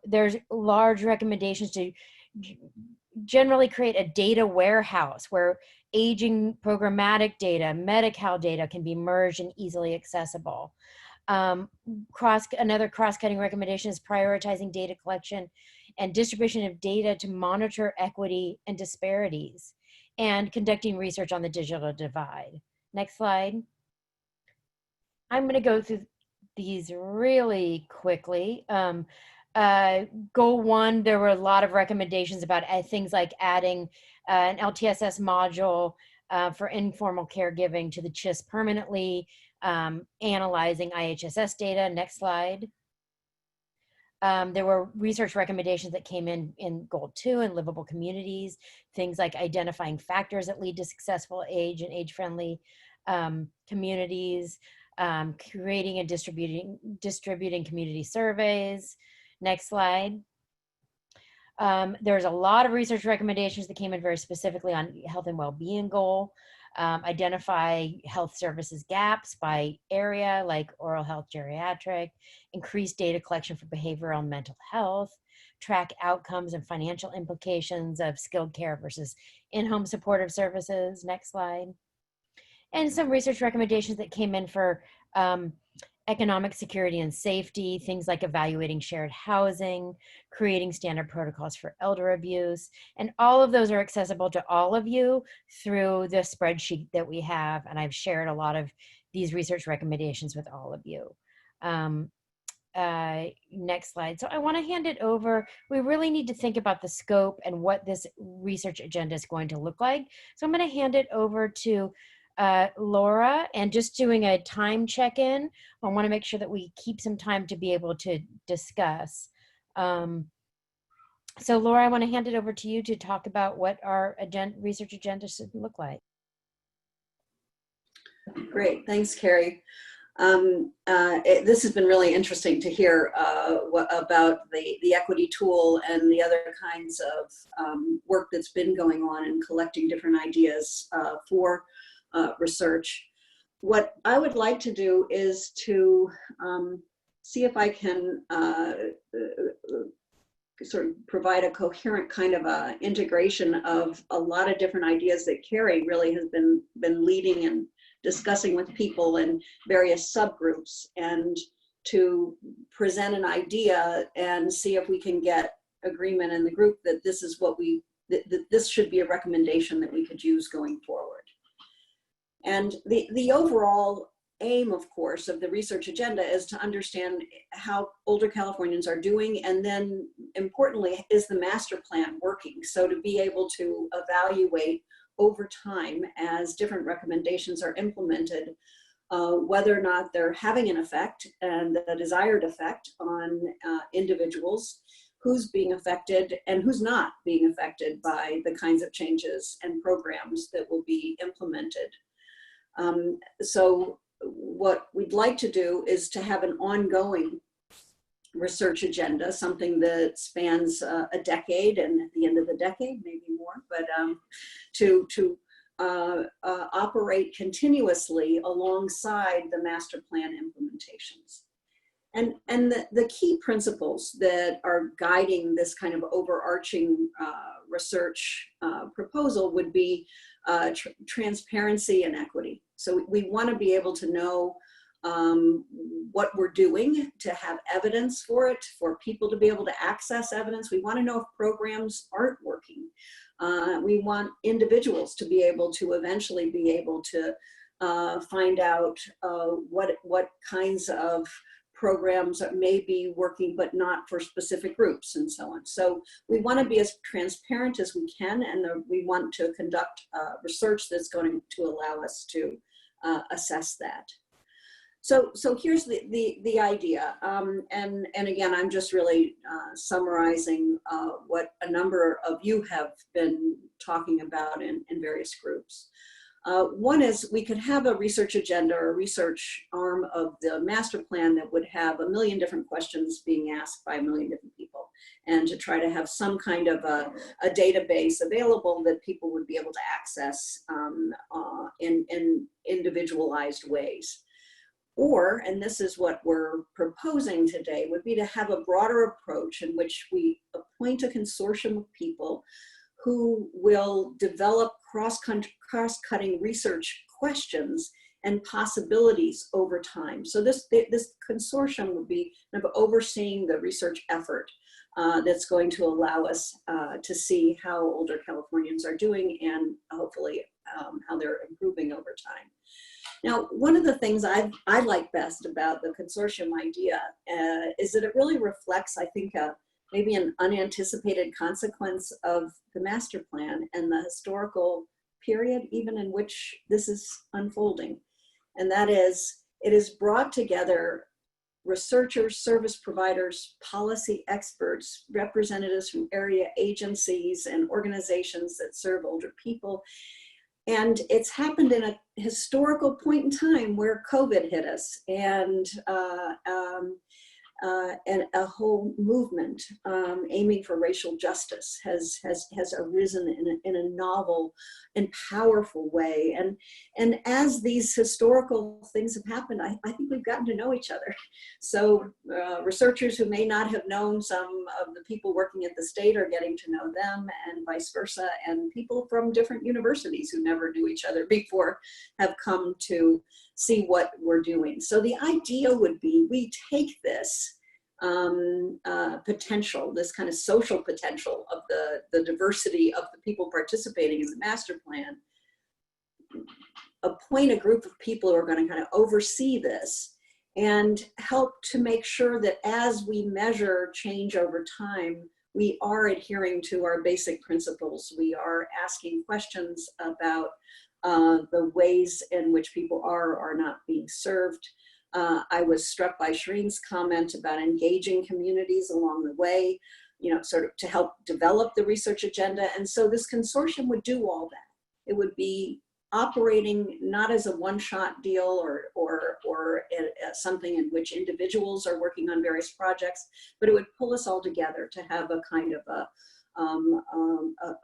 S16: There's large recommendations to generally create a data warehouse where aging programmatic data, Medi-Cal data can be merged and easily accessible. Another cross-cutting recommendation is prioritizing data collection and distribution of data to monitor equity and disparities, and conducting research on the digital divide. Next slide. I'm going to go through these really quickly. Goal 1, there were a lot of recommendations about things like adding an LTSS module for informal caregiving to the CHIS permanently, analyzing IHSS data. Next slide. There were research recommendations that came in Goal 2 and livable communities, things like identifying factors that lead to successful age and age-friendly communities, creating and distributing community surveys. Next slide. There's a lot of research recommendations that came in very specifically on health and well-being goal. Identify health services gaps by area, like oral health, geriatric, increase data collection for behavioral and mental health, track outcomes and financial implications of skilled care versus in-home supportive services. Next slide. And some research recommendations that came in for economic security and safety, things like evaluating shared housing, creating standard protocols for elder abuse, and all of those are accessible to all of you through the spreadsheet that we have, and I've shared a lot of these research recommendations with all of you. Next slide. So I want to hand it over. We really need to think about the scope and what this research agenda is going to look like. So I'm going to hand it over to Laura, and just doing a time check-in. I want to make sure that we keep some time to be able to discuss. So Laura, I want to hand it over to you to talk about what our research agenda should look like.
S7: Great, thanks, Carrie. This has been really interesting to hear about the equity tool and the other kinds of work that's been going on in collecting different ideas for research. What I would like to do is to see if I can sort of provide a coherent kind of a integration of a lot of different ideas that Carrie really has been leading and discussing with people in various subgroups, and to present an idea and see if we can get agreement in the group that this is what that this should be a recommendation that we could use going forward. And the overall aim, of course, of the research agenda is to understand how older Californians are doing, and then importantly, is the master plan working? So to be able to evaluate over time as different recommendations are implemented, whether or not they're having an effect and the desired effect on individuals, who's being affected and who's not being affected by the kinds of changes and programs that will be implemented. So what we'd like to do is to have an ongoing research agenda, something that spans a decade, and at the end of the decade, maybe more, but to operate continuously alongside the master plan implementations. And the key principles that are guiding this kind of overarching research proposal would be transparency and equity. So we want to be able to know what we're doing, to have evidence for it, for people to be able to access evidence. We want to know if programs aren't working. We want individuals to be able to eventually be able to find out what kinds of programs that may be working but not for specific groups and so on. So we want to be as transparent as we can, and we want to conduct research that's going to allow us to assess that. So here's the idea, and again, I'm just really summarizing what a number of you have been talking about in various groups. One is we could have a research agenda or a research arm of the master plan that would have 1 million different questions being asked by 1 million different people, and to try to have some kind of a database available that people would be able to access in individualized ways. Or, and this is what we're proposing today, would be to have a broader approach in which we appoint a consortium of people who will develop cross-cutting research questions and possibilities over time. So this consortium will be kind of overseeing the research effort that's going to allow us to see how older Californians are doing, and hopefully how they're improving over time. Now, one of the things I like best about the consortium idea is that it really reflects, I think, maybe an unanticipated consequence of the master plan and the historical period even in which this is unfolding. And that is, it has brought together researchers, service providers, policy experts, representatives from area agencies and organizations that serve older people. And it's happened in a historical point in time where COVID hit us, and a whole movement aiming for racial justice has arisen in a novel and powerful way. And as these historical things have happened, I think we've gotten to know each other. So researchers who may not have known some of the people working at the state are getting to know them, and vice versa. And people from different universities who never knew each other before have come to see what we're doing. So the idea would be we take this potential, this kind of social potential of the diversity of the people participating in the master plan, appoint a group of people who are going to kind of oversee this and help to make sure that as we measure change over time, we are adhering to our basic principles. We are asking questions about the ways in which people are or are not being served. I was struck by Shireen's comment about engaging communities along the way, you know, sort of to help develop the research agenda. And so this consortium would do all that. It would be operating not as a one-shot deal or something in which individuals are working on various projects, but it would pull us all together to have a kind of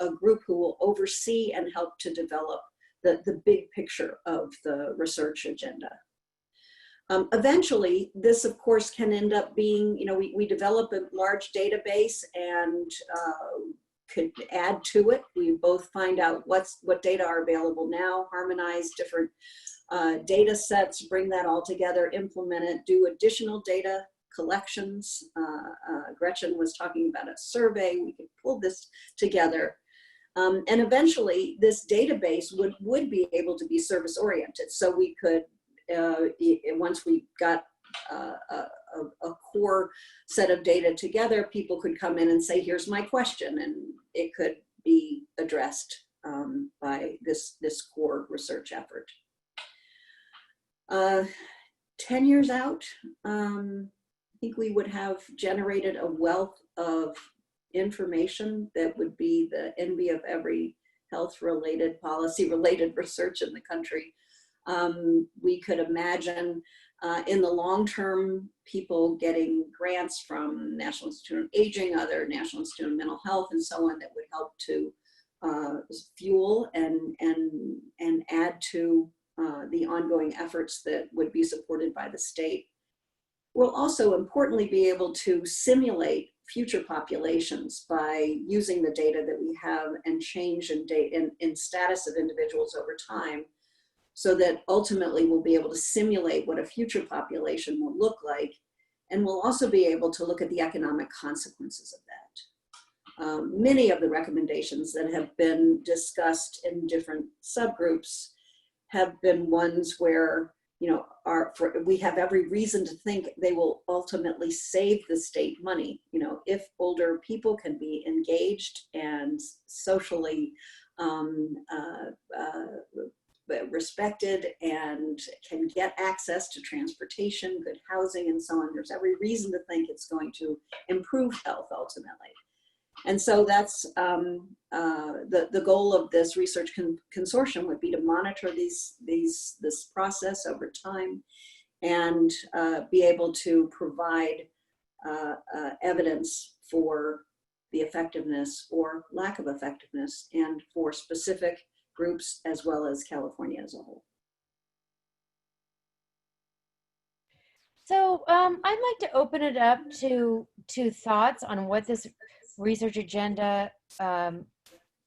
S7: a group who will oversee and help to develop the big picture of the research agenda. Eventually, this of course can end up being, you know, we develop a large database and could add to it. We both find out what data are available now, harmonize different data sets, bring that all together, implement it, do additional data collections. Gretchen was talking about a survey. We could pull this together. And eventually, this database would be able to be service oriented. So we could, once we got a core set of data together, people could come in and say, here's my question, and it could be addressed by this core research effort. 10 years out, I think we would have generated a wealth of information that would be the envy of every health-related, policy-related research in the country. We could imagine in the long term, people getting grants from National Institute on Aging, other National Institute on Mental Health, and so on, that would help to fuel and add to the ongoing efforts that would be supported by the state. We'll also importantly be able to simulate future populations by using the data that we have and change in status of individuals over time, so that ultimately we'll be able to simulate what a future population will look like. And we'll also be able to look at the economic consequences of that. Many of the recommendations that have been discussed in different subgroups have been ones where, you know, we have every reason to think they will ultimately save the state money. You know, if older people can be engaged and socially respected and can get access to transportation, good housing, and so on, there's every reason to think it's going to improve health ultimately. And so that's the goal of this research consortium would be to monitor this process over time and be able to provide evidence for the effectiveness or lack of effectiveness, and for specific groups as well as California as a whole.
S16: So I'd like to open it up to thoughts on what this research agenda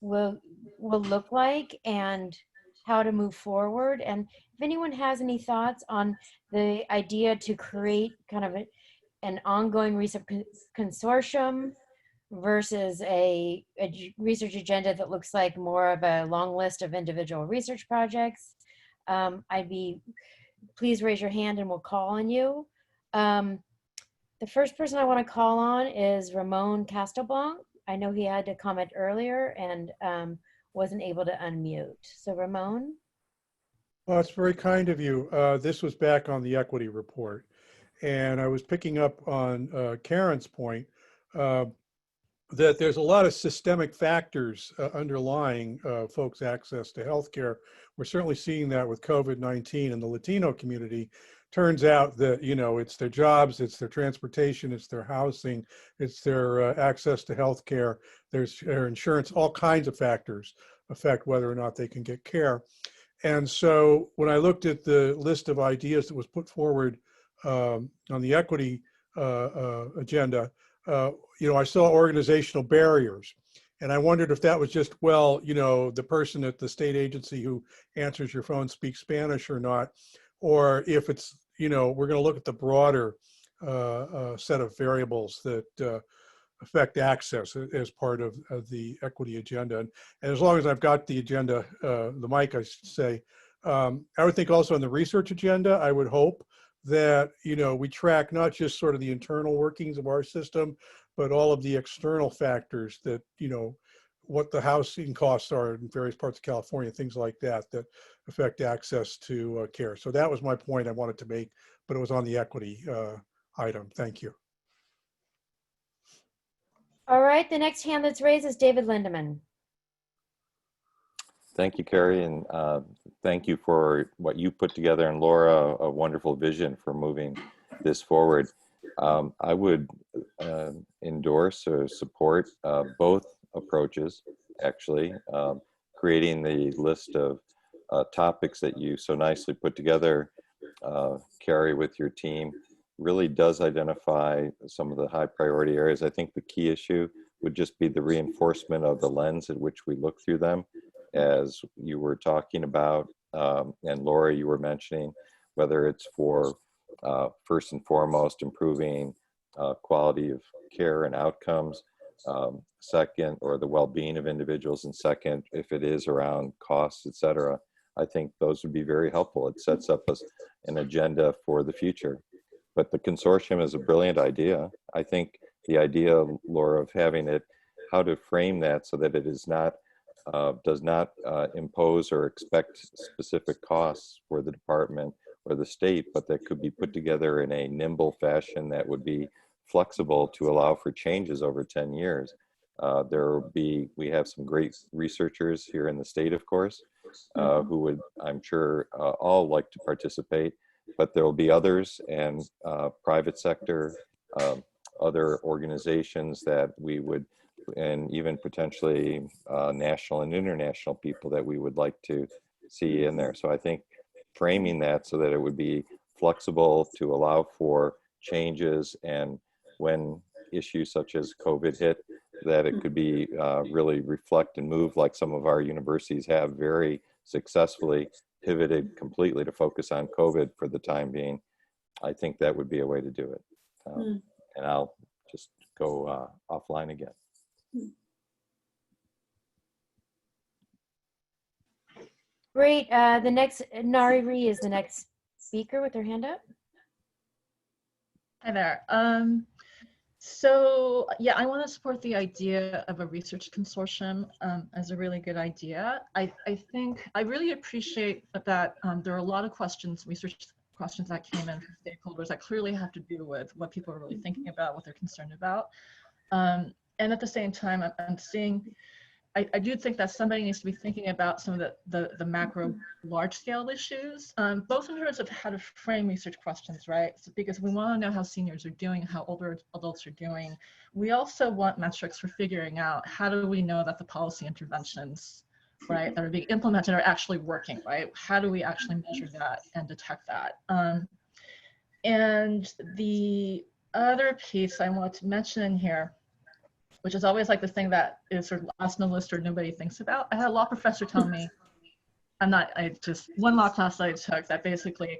S16: will look like and how to move forward. And if anyone has any thoughts on the idea to create kind of an ongoing research consortium versus a research agenda that looks like more of a long list of individual research projects, please raise your hand and we'll call on you. The first person I want to call on is Ramon Castelbong. I know he had to comment earlier and wasn't able to unmute. So Ramon?
S14: Well, it's very kind of you. This was back on the equity report. And I was picking up on Karen's point that there's a lot of systemic factors underlying folks' access to healthcare. We're certainly seeing that with COVID-19 in the Latino community. Turns out that, you know, it's their jobs, it's their transportation, it's their housing, it's their access to healthcare, there's their insurance, all kinds of factors affect whether or not they can get care. And so when I looked at the list of ideas that was put forward on the equity agenda, you know, I saw organizational barriers. And I wondered if that was just, well, you know, the person at the state agency who answers your phone speaks Spanish or not, or if it's, you know, we're going to look at the broader set of variables that affect access as part of the equity agenda. And as long as I've got the agenda, the mic, I should say, I would think also on the research agenda, I would hope that, you know, we track not just sort of the internal workings of our system, but all of the external factors that, you know, what the housing costs are in various parts of California, things like that, that affect access to care. So that was my point I wanted to make, but it was on the equity item. Thank you.
S16: All right, the next hand that's raised is David Linderman.
S18: Thank you, Carrie, and thank you for what you put together, and Laura, a wonderful vision for moving this forward. I would endorse or support both approaches, actually. Creating the list of topics that you so nicely put together, Carrie, with your team, really does identify some of the high priority areas. I think the key issue would just be the reinforcement of the lens at which we look through them, as you were talking about, and Laura, you were mentioning, whether it's for first and foremost improving quality of care and outcomes, second, or the well-being of individuals, and second, if it is around costs, et cetera. I think those would be very helpful. It sets up an agenda for the future. But the consortium is a brilliant idea. I think the idea, Laura, of having it, how to frame that so that it is not, does not impose or expect specific costs for the department or the state, but that could be put together in a nimble fashion that would be flexible to allow for changes over 10 years. We have some great researchers here in the state, of course, who would, I'm sure, all like to participate, but there will be others, and private sector, other organizations that we would, and even potentially national and international people that we would like to see in there. So I think framing that so that it would be flexible to allow for changes, and when issues such as COVID hit, that it could be really reflect and move, like some of our universities have very successfully pivoted completely to focus on COVID for the time being. I think that would be a way to do it. And I'll just go offline again.
S16: Great. The next, Nari Ree is the next speaker with her hand up.
S13: Hi there. So yeah, I want to support the idea of a research consortium as a really good idea. I think I really appreciate that there are a lot of research questions that came in from stakeholders that clearly have to do with what people are really thinking about, what they're concerned about. And at the same time, I'm seeing, I do think that somebody needs to be thinking about some of the macro large scale issues, both in terms of how to frame research questions, right? So because we want to know how seniors are doing, how older adults are doing. We also want metrics for figuring out how do we know that the policy interventions, right, that are being implemented are actually working, right? How do we actually measure that and detect that? And the other piece I want to mention in here, which is always like the thing that is sort of last on the list or nobody thinks about. I had a law professor tell me, one law class that I took that basically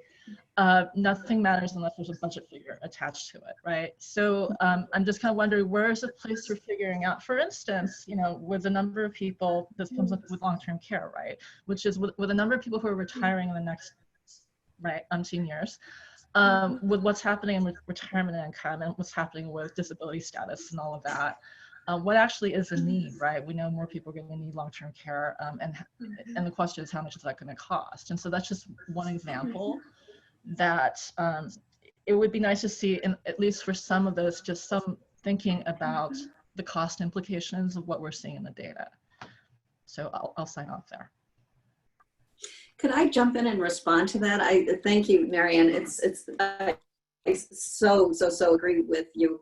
S13: nothing matters unless there's a budget figure attached to it, right? So I'm just kind of wondering, where is the place for figuring out, for instance, you know, with the number of people, this comes up with long-term care, right? Which is with the number of people who are retiring in the next, right, umpteen years, with what's happening with retirement income and what's happening with disability status and all of that. What actually is the need, right? We know more people are going to need long-term care, and the question is, how much is that going to cost? And so that's just one example that it would be nice to see, at least for some of those, just some thinking about the cost implications of what we're seeing in the data. So I'll sign off there.
S7: Could I jump in and respond to that? I thank you, Marianne. I so agree with you.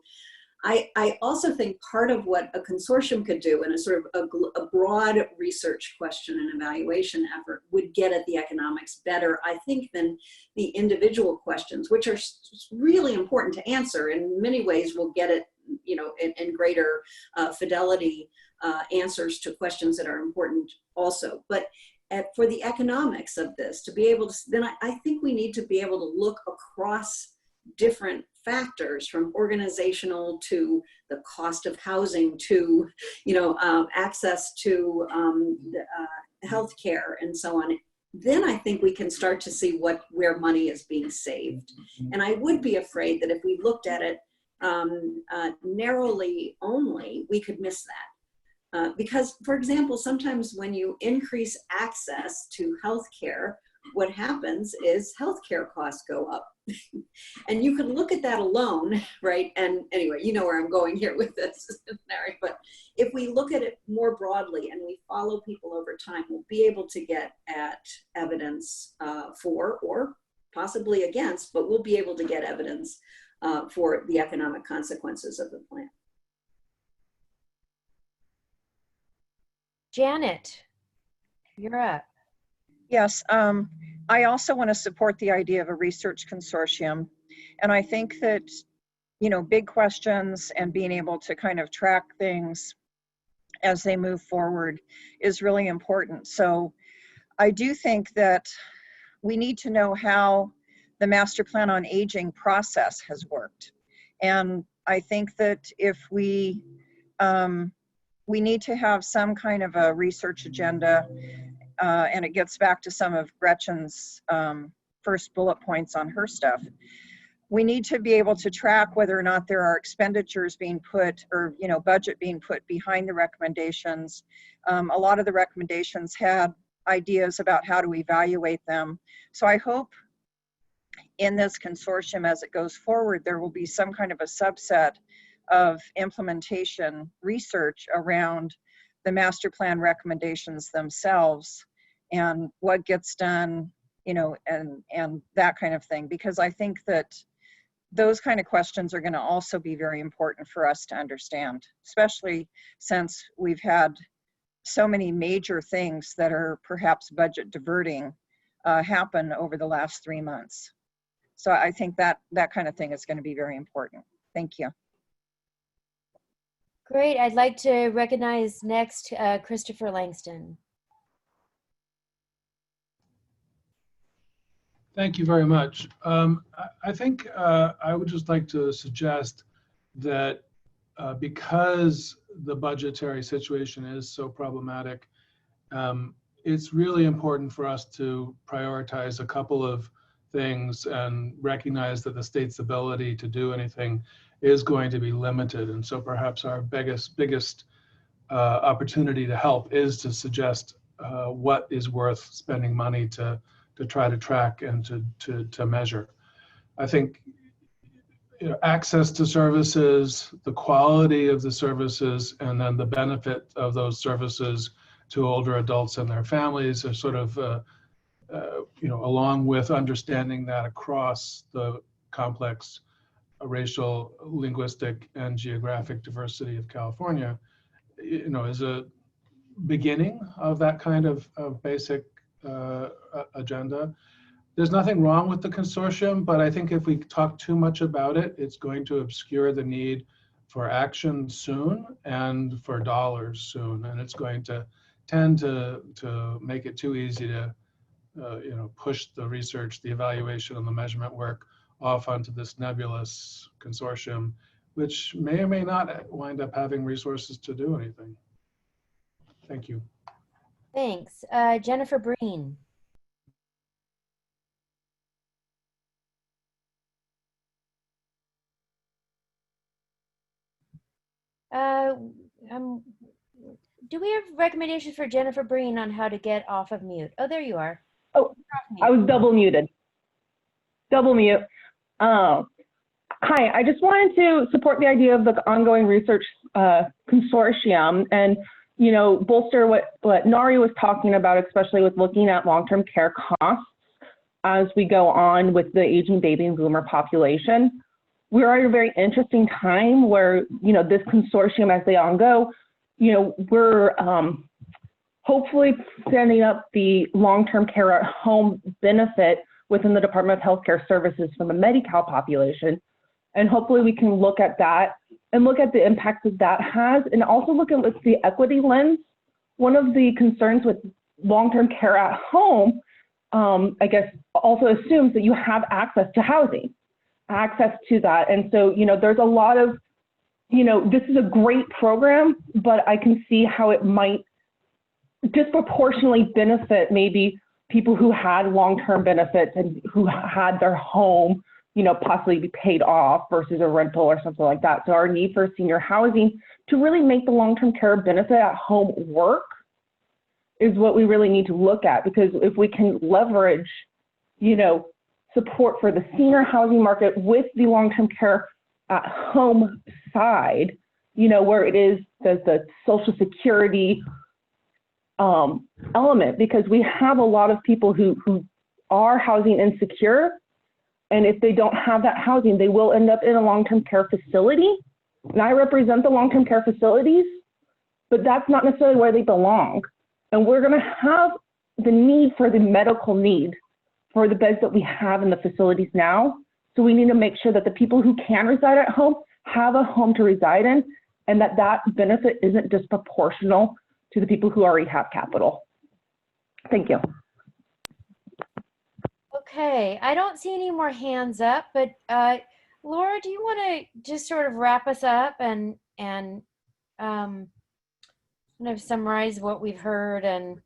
S7: I also think part of what a consortium could do in a sort of a broad research question and evaluation effort would get at the economics better, I think, than the individual questions, which are really important to answer. In many ways, we'll get it, you know, in greater fidelity answers to questions that are important also. But for the economics of this, to be able to, then I think we need to be able to look across different factors, from organizational to the cost of housing to, you know, access to healthcare and so on. Then I think we can start to see where money is being saved. And I would be afraid that if we looked at it narrowly only, we could miss that. Because, for example, sometimes when you increase access to healthcare, what happens is healthcare costs go up. And you can look at that alone, right? And anyway, you know where I'm going here with this, Mary. But if we look at it more broadly and we follow people over time, we'll be able to get at evidence for, or possibly against, but we'll be able to get evidence for the economic consequences of the plan.
S16: Janet, you're up.
S12: Yes, I also want to support the idea of a research consortium. And I think that, you know, big questions and being able to kind of track things as they move forward is really important. So I do think that we need to know how the Master Plan on Aging process has worked. And I think that if we need to have some kind of a research agenda, and it gets back to some of Gretchen's first bullet points on her stuff. We need to be able to track whether or not there are expenditures being put, or, you know, budget being put behind the recommendations. A lot of the recommendations had ideas about how to evaluate them. So I hope in this consortium, as it goes forward, there will be some kind of a subset of implementation research around the master plan recommendations themselves and what gets done, you know, and that kind of thing. Because I think that those kind of questions are going to also be very important for us to understand, especially since we've had so many major things that are perhaps budget diverting happen over the last 3 months. So I think that kind of thing is going to be very important. Thank you.
S16: Great. I'd like to recognize next Christopher Langston.
S19: Thank you very much. I think I would just like to suggest that because the budgetary situation is so problematic, it's really important for us to prioritize a couple of things and recognize that the state's ability to do anything is going to be limited. And so perhaps our biggest opportunity to help is to suggest what is worth spending money to try to track and to measure. I think, you know, access to services, the quality of the services, and then the benefit of those services to older adults and their families are sort of, you know, along with understanding that across the complex racial, linguistic, and geographic diversity of California, you know, is a beginning of that kind of basic agenda. There's nothing wrong with the consortium, but I think if we talk too much about it, it's going to obscure the need for action soon and for dollars soon, and it's going to tend to make it too easy to you know, push the research, the evaluation, and the measurement work off onto this nebulous consortium, which may or may not wind up having resources to do anything. Thank you.
S16: Thanks. Jennifer Breen. Do we have recommendations for Jennifer Breen on how to get off of mute? Oh, there you are.
S20: Oh, I was double muted. Double mute. Hi, I just wanted to support the idea of the ongoing research consortium and, you know, bolster what Nari was talking about, especially with looking at long-term care costs as we go on with the aging baby boomer population. We're at a very interesting time where, you know, this consortium as they ongo, you know, we're hopefully setting up the long-term care at home benefit within the Department of Healthcare Services for the Medi-Cal population. And hopefully we can look at that and look at the impact that that has, and also look at the equity lens. One of the concerns with long-term care at home, I guess, also assumes that you have access to housing, access to that. And so, you know, there's a lot of, you know, this is a great program, but I can see how it might disproportionately benefit maybe people who had long-term benefits and who had their home, you know, possibly be paid off versus a rental or something like that. So our need for senior housing to really make the long-term care benefit at home work is what we really need to look at, because if we can leverage, you know, support for the senior housing market with the long-term care at home side, you know, where it is the Social Security element, because we have a lot of people who are housing insecure. And if they don't have that housing, they will end up in a long-term care facility. And I represent the long-term care facilities, but that's not necessarily where they belong. And we're going to have the need for the medical need for the beds that we have in the facilities now. So we need to make sure that the people who can reside at home have a home to reside in, and that that benefit isn't disproportional to the people who already have capital. Thank you.
S16: Okay, I don't see any more hands up, but Laura, do you want to just sort of wrap us up and kind of summarize what we've heard and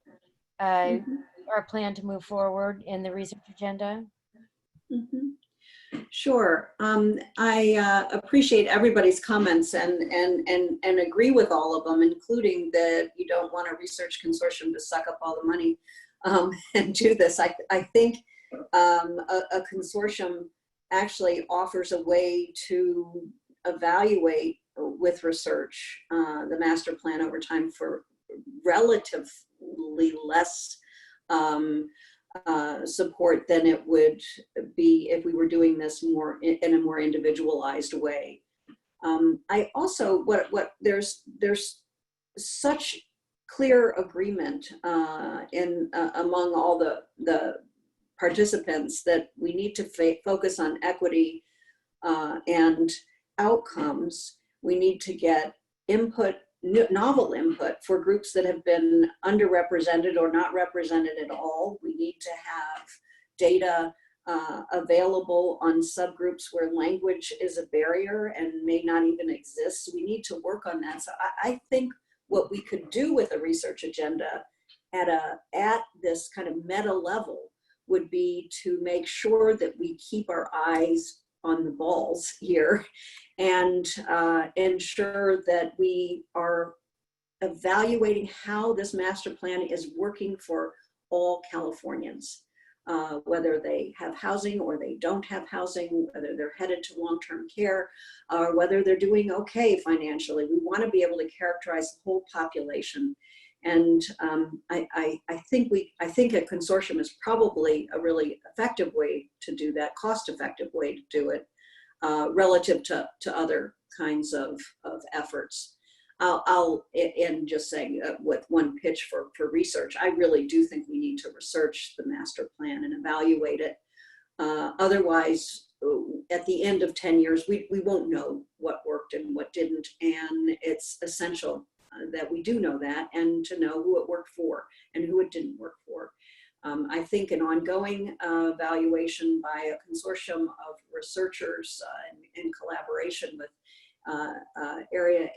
S16: our plan to move forward in the research agenda?
S7: Sure. I appreciate everybody's comments and agree with all of them, including that you don't want a research consortium to suck up all the money and do this. I think a consortium actually offers a way to evaluate with research the master plan over time for relatively less support than it would be if we were doing this more in a more individualized way. I also, there's such clear agreement among all the participants that we need to focus on equity and outcomes. We need to get input, novel input for groups that have been underrepresented or not represented at all. We need to have data available on subgroups where language is a barrier and may not even exist. So we need to work on that. So I think what we could do with a research agenda at this kind of meta level would be to make sure that we keep our eyes on the balls here and ensure that we are evaluating how this master plan is working for all Californians, whether they have housing or they don't have housing, whether they're headed to long-term care, or whether they're doing okay financially. We want to be able to characterize the whole population. And I think a consortium is probably a really effective way to do that, cost-effective way to do it, relative to other kinds of efforts. I'll end just saying with one pitch for research. I really do think we need to research the master plan and evaluate it. Otherwise, at the end of 10 years, we won't know what worked and what didn't, and it's essential that we do know that, and to know who it worked for and who it didn't work for. I think an ongoing evaluation by a consortium of researchers in collaboration with area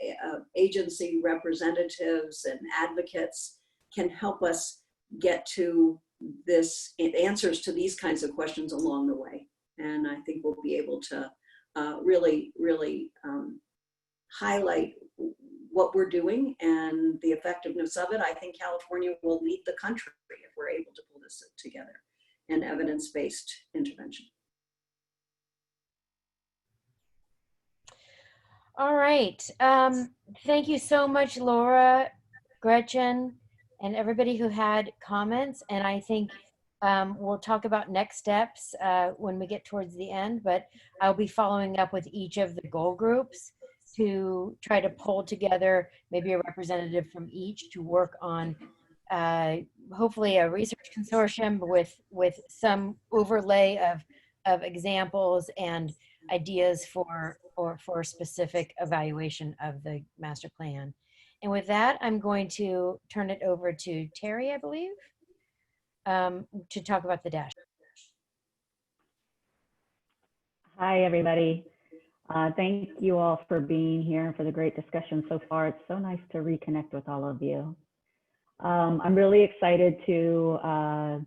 S7: agency representatives and advocates can help us get to answers to these kinds of questions along the way. And I think we'll be able to really highlight what we're doing and the effectiveness of it. I think California will lead the country if we're able to pull this together in evidence-based intervention.
S16: All right. Thank you so much, Laura, Gretchen, and everybody who had comments. And I think we'll talk about next steps when we get towards the end, but I'll be following up with each of the goal groups to try to pull together maybe a representative from each to work on hopefully a research consortium with some overlay of examples and ideas for specific evaluation of the master plan. And with that, I'm going to turn it over to Terry, I believe, to talk about the dash.
S21: Hi, everybody. Thank you all for being here and for the great discussion so far. It's so nice to reconnect with all of you. I'm really excited to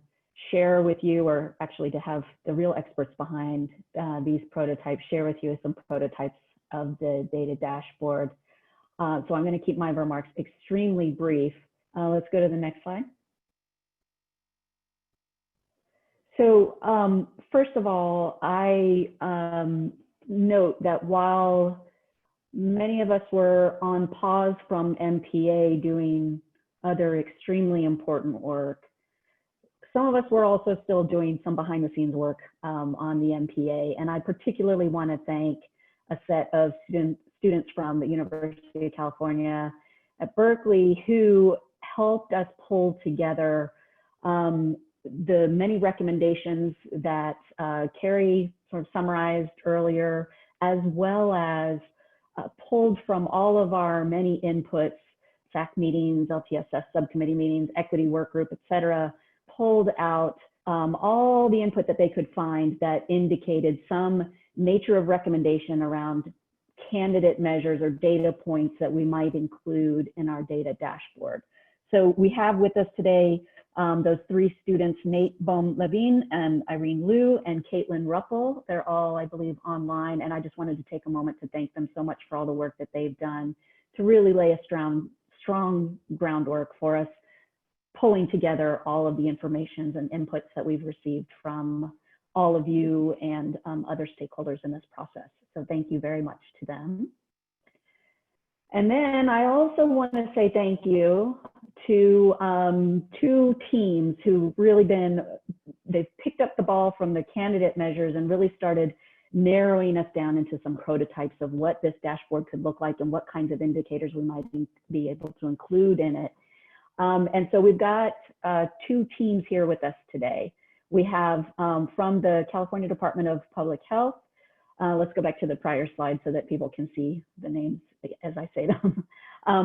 S21: share with you, or actually to have the real experts behind these prototypes, share with you some prototypes of the data dashboard. So I'm going to keep my remarks extremely brief. Let's go to the next slide. So first of all, I note that while many of us were on pause from MPA doing other extremely important work, some of us were also still doing some behind the scenes work on the MPA. And I particularly want to thank a set of students from the University of California at Berkeley who helped us pull together the many recommendations that Carrie sort of summarized earlier, as well as pulled from all of our many inputs, SAC meetings, LTSS subcommittee meetings, equity work group, et cetera, pulled out all the input that they could find that indicated some nature of recommendation around candidate measures or data points that we might include in our data dashboard. So we have with us today those three students, Nate Bohm-Levine and Irene Liu and Caitlin Ruppel. They're all, I believe, online. And I just wanted to take a moment to thank them so much for all the work that they've done to really lay a strong groundwork for us, pulling together all of the information and inputs that we've received from all of you and other stakeholders in this process. So thank you very much to them. And then I also want to say thank you to two teams who've really they've picked up the ball from the candidate measures and really started narrowing us down into some prototypes of what this dashboard could look like and what kinds of indicators we might be able to include in it. And so we've got two teams here with us today. We have from the California Department of Public Health. Let's go back to the prior slide so that people can see the names as I say them.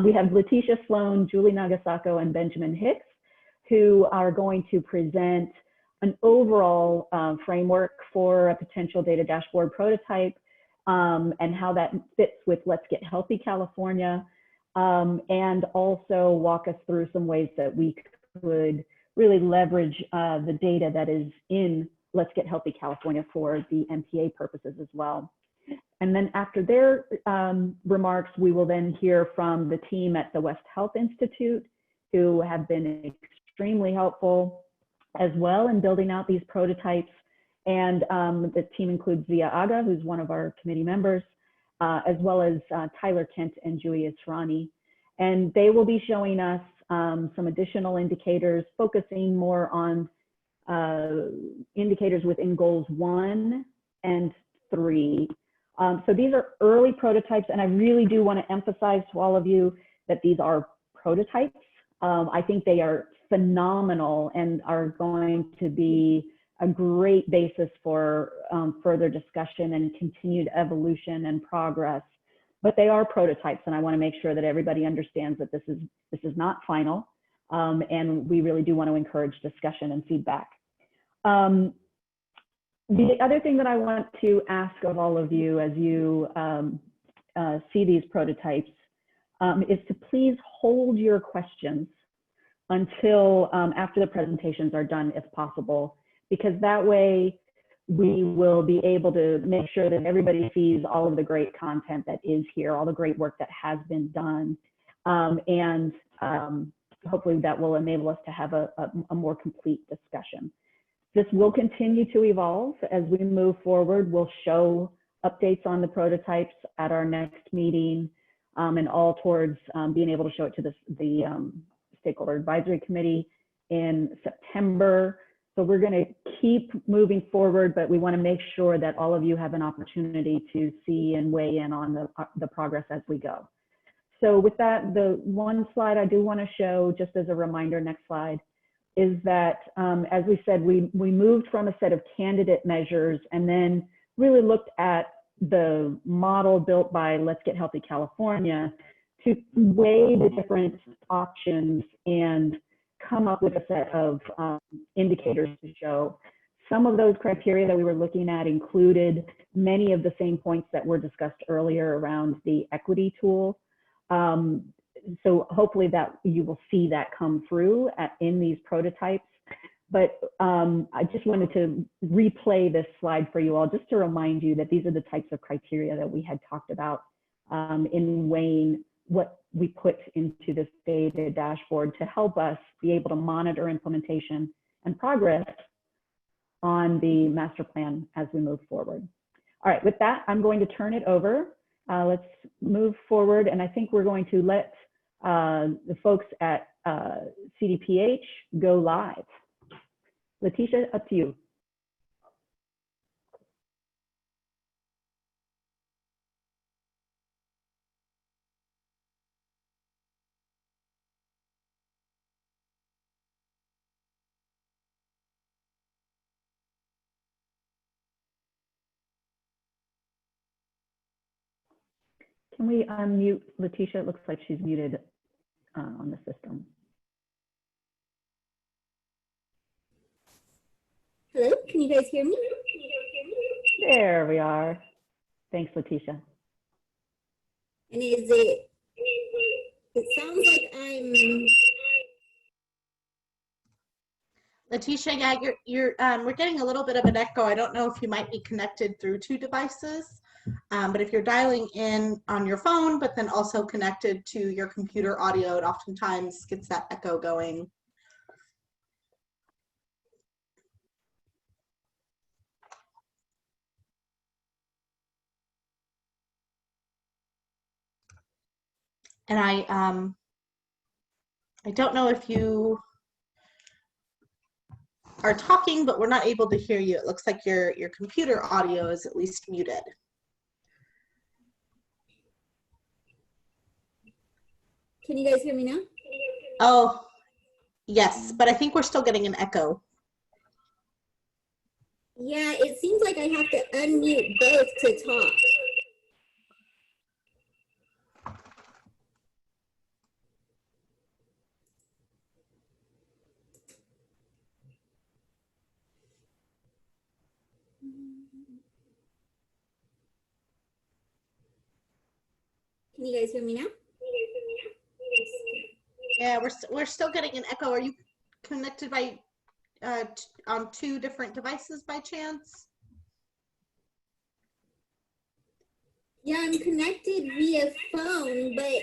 S21: We have Letitia Sloan, Julie Nagasako, and Benjamin Hicks, who are going to present an overall framework for a potential data dashboard prototype and how that fits with Let's Get Healthy California, and also walk us through some ways that we could really leverage the data that is in Let's Get Healthy California for the MPA purposes as well. And then after their remarks, we will then hear from the team at the West Health Institute, who have been extremely helpful as well in building out these prototypes. And the team includes Zia Aga, who's one of our committee members, as well as Tyler Kent and Julia Srani. And they will be showing us some additional indicators, focusing more on indicators within goals 1 and 3. So these are early prototypes, and I really do want to emphasize to all of you that these are prototypes. I think they are phenomenal and are going to be a great basis for further discussion and continued evolution and progress. But they are prototypes, and I want to make sure that everybody understands that this is not final, and we really do want to encourage discussion and feedback. The other thing that I want to ask of all of you as you see these prototypes is to please hold your questions until after the presentations are done, if possible, because that way we will be able to make sure that everybody sees all of the great content that is here, all the great work that has been done, and hopefully that will enable us to have a more complete discussion. This will continue to evolve as we move forward. We'll show updates on the prototypes at our next meeting, and all towards being able to show it to the Stakeholder Advisory Committee in September. So we're going to keep moving forward, but we want to make sure that all of you have an opportunity to see and weigh in on the progress as we go. So with that, the one slide I do want to show, just as a reminder, next slide, is that, as we said, we moved from a set of candidate measures and then really looked at the model built by Let's Get Healthy California to weigh the different options and come up with a set of indicators to show. Some of those criteria that we were looking at included many of the same points that were discussed earlier around the equity tool. So hopefully that you will see that come through in these prototypes. But I just wanted to replay this slide for you all, just to remind you that these are the types of criteria that we had talked about in weighing what we put into this data dashboard to help us be able to monitor implementation and progress on the master plan as we move forward. All right, with that, I'm going to turn it over. Let's move forward, and I think we're going to let the folks at CDPH go live. Letitia, up to you. Can we unmute Letitia? It looks like she's muted on the system.
S5: Hello, can you guys hear me?
S21: There we are. Thanks, Letitia.
S5: And it sounds like I'm...
S22: Letitia, yeah, we're getting a little bit of an echo. I don't know if you might be connected through two devices, but if you're dialing in on your phone, but then also connected to your computer audio, it oftentimes gets that echo going. And I don't know if you are talking, but we're not able to hear you. It looks like your computer audio is at least muted.
S5: Can you guys hear me now?
S22: Oh, yes, but I think we're still getting an echo.
S5: Yeah, it seems like I have to unmute both to talk. Can you guys hear me now?
S22: Yeah, we're still getting an echo. Are you connected by on two different devices by chance?
S5: Yeah, I'm connected via phone, but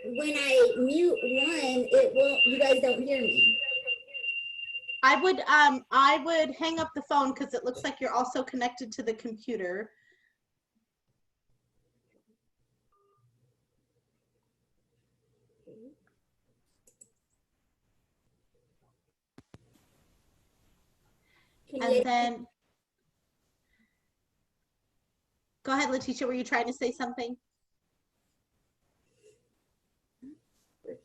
S5: when I mute one, it won't. You guys don't hear me.
S22: I would hang up the phone because it looks like you're also connected to the computer. And then, go ahead, Letitia, were you trying to say something? I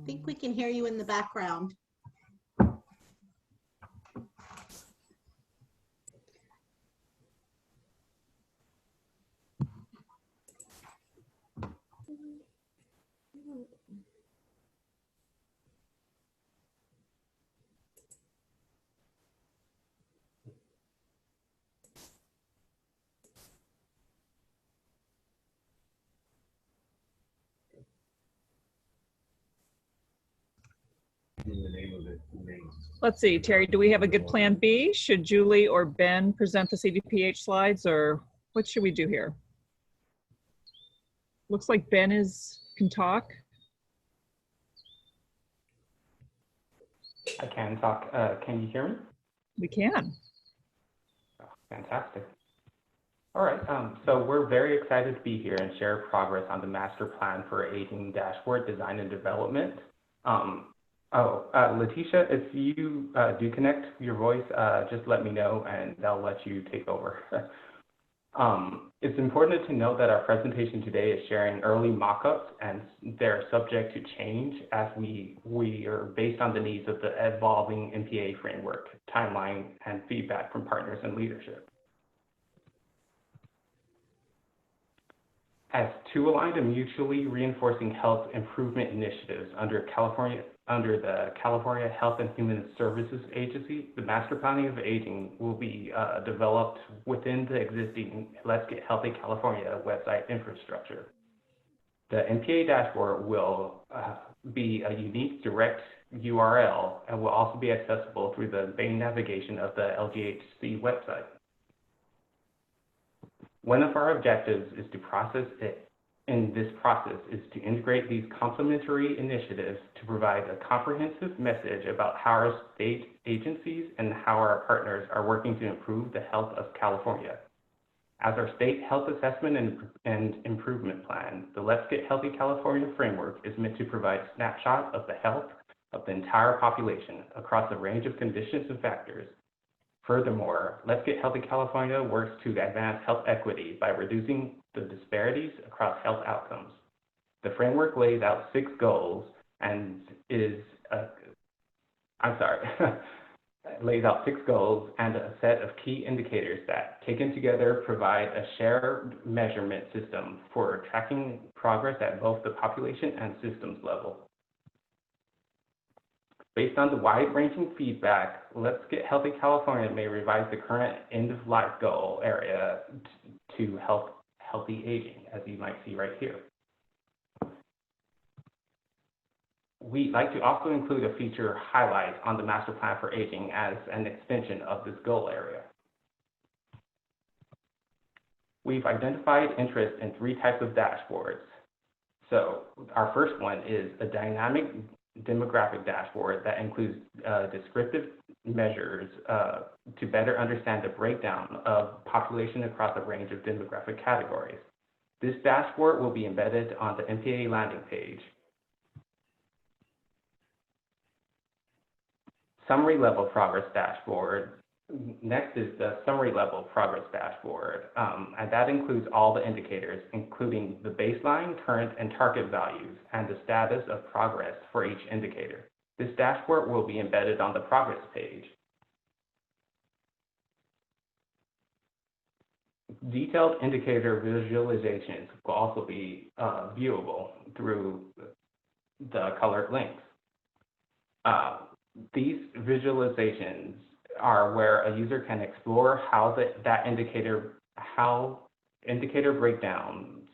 S22: think we can hear you in the background.
S2: Let's see, Terry, do we have a good plan B? Should Julie or Ben present the CDPH slides, or what should we do here? Looks like Ben can talk.
S23: I can talk. Can you hear me?
S2: We can.
S23: Oh, fantastic.
S6: All right, so we're very excited to be here and share progress on the Master Plan for Aging Dashboard Design and Development. Letitia, if you do connect your voice, just let me know and I'll let you take over. It's important to note that our presentation today is sharing early mock-ups and they're subject to change as we are based on the needs of the evolving MPA framework, timeline, and feedback from partners and leadership. As two aligned and mutually reinforcing health improvement initiatives under the California Health and Human Services Agency, the Master Planning of Aging will be developed within the existing Let's Get Healthy California website infrastructure. The MPA dashboard will be a unique direct URL and will also be accessible through the main navigation of the LGHC website. One of our objectives is to integrate these complementary initiatives to provide a comprehensive message about how our state agencies and how our partners are working to improve the health of California. As our state health assessment and improvement plan, the Let's Get Healthy California framework is meant to provide a snapshot of the health of the entire population across a range of conditions and factors. Furthermore, Let's Get Healthy California works to advance health equity by reducing the disparities across health outcomes. The framework lays out 6 goals and lays out 6 goals and a set of key indicators that, taken together, provide a shared measurement system for tracking progress at both the population and systems level. Based on the wide-ranging feedback, Let's Get Healthy California may revise the current end-of-life goal area to healthy aging, as you might see right here. We'd like to also include a feature highlight on the Master Plan for Aging as an extension of this goal area. We've identified interest in 3 types of dashboards. So our first one is a dynamic demographic dashboard that includes descriptive measures to better understand the breakdown of population across a range of demographic categories. This dashboard will be embedded on the MPA landing page. Summary level progress dashboard. Next is the summary level progress dashboard, and that includes all the indicators, including the baseline, current, and target values, and the status of progress for each indicator. This dashboard will be embedded on the progress page. Detailed indicator visualizations will also be viewable through the colored links. These visualizations are where a user can explore how indicator breakdowns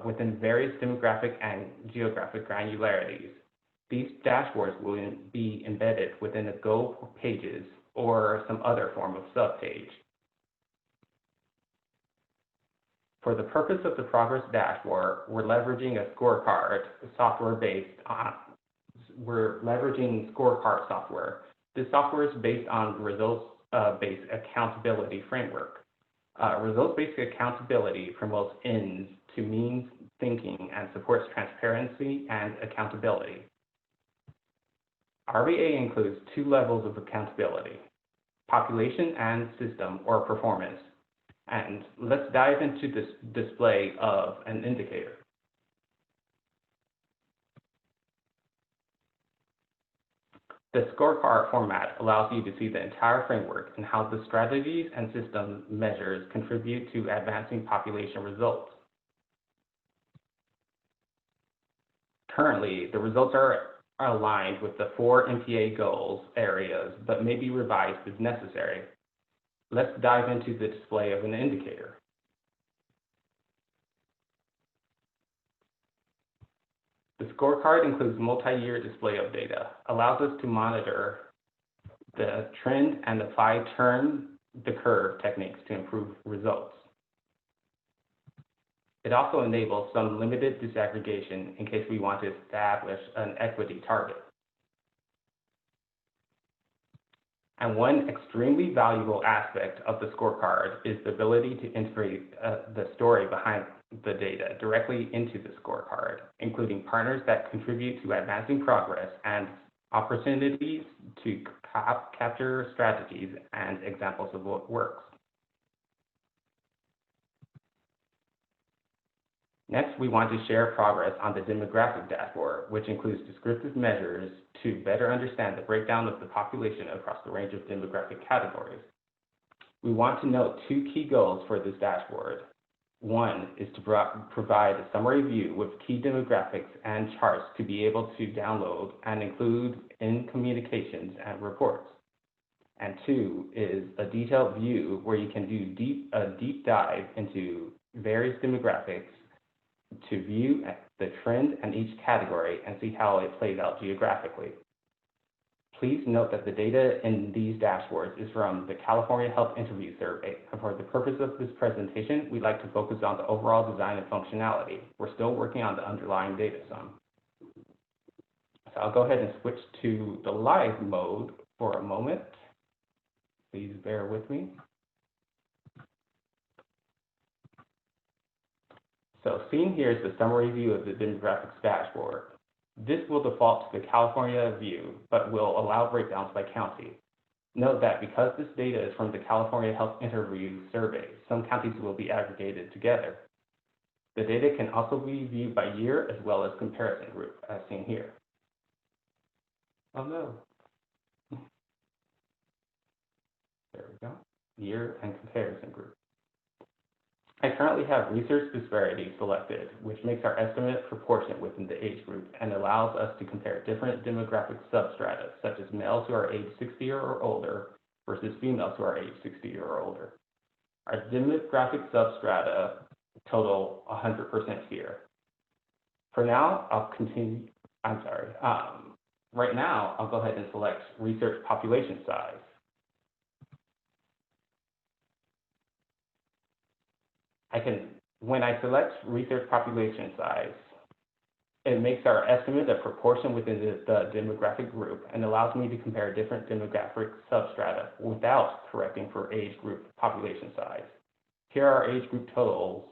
S6: within various demographic and geographic granularities. These dashboards will be embedded within the Go pages or some other form of subpage. For the purpose of the progress dashboard, we're leveraging a scorecard software scorecard software. This software is based on results-based accountability framework. Results-based accountability promotes ends to means thinking and supports transparency and accountability. RBA includes 2 levels of accountability, population and system or performance. And let's dive into this display of an indicator. The scorecard format allows you to see the entire framework and how the strategies and system measures contribute to advancing population results. Currently, the results are aligned with the 4 MPA goals areas, but may be revised if necessary. Let's dive into the display of an indicator. The scorecard includes multi-year display of data, allows us to monitor the trend and apply turn the curve techniques to improve results. It also enables some limited disaggregation in case we want to establish an equity target. And one extremely valuable aspect of the scorecard is the ability to integrate the story behind the data directly into the scorecard, including partners that contribute to advancing progress and opportunities to capture strategies and examples of what works. Next, we want to share progress on the demographic dashboard, which includes descriptive measures to better understand the breakdown of the population across the range of demographic categories. We want to note two key goals for this dashboard. One is to provide a summary view with key demographics and charts to be able to download and include in communications and reports. And two is a detailed view where you can do a deep dive into various demographics to view the trend in each category and see how it plays out geographically. Please note that the data in these dashboards is from the California Health Interview Survey. And for the purpose of this presentation, we'd like to focus on the overall design and functionality. We're still working on the underlying data some. So I'll go ahead and switch to the live mode for a moment. Please bear with me. So seen here is the summary view of the demographics dashboard. This will default to the California view, but will allow breakdowns by county. Note that because this data is from the California Health Interview Survey, some counties will be aggregated together. The data can also be viewed by year as well as comparison group, as seen here. Oh no. There we go. Year and comparison group. I currently have research disparities selected, which makes our estimate proportionate within the age group and allows us to compare different demographic substrata, such as males who are age 60 or older versus females who are age 60 or older. Our demographic substrata total 100% here. For now, I'll continue, right now, I'll go ahead and select research population size. When I select research population size, it makes our estimate a proportion within the demographic group and allows me to compare different demographic substrata without correcting for age group population size. Here our age group totals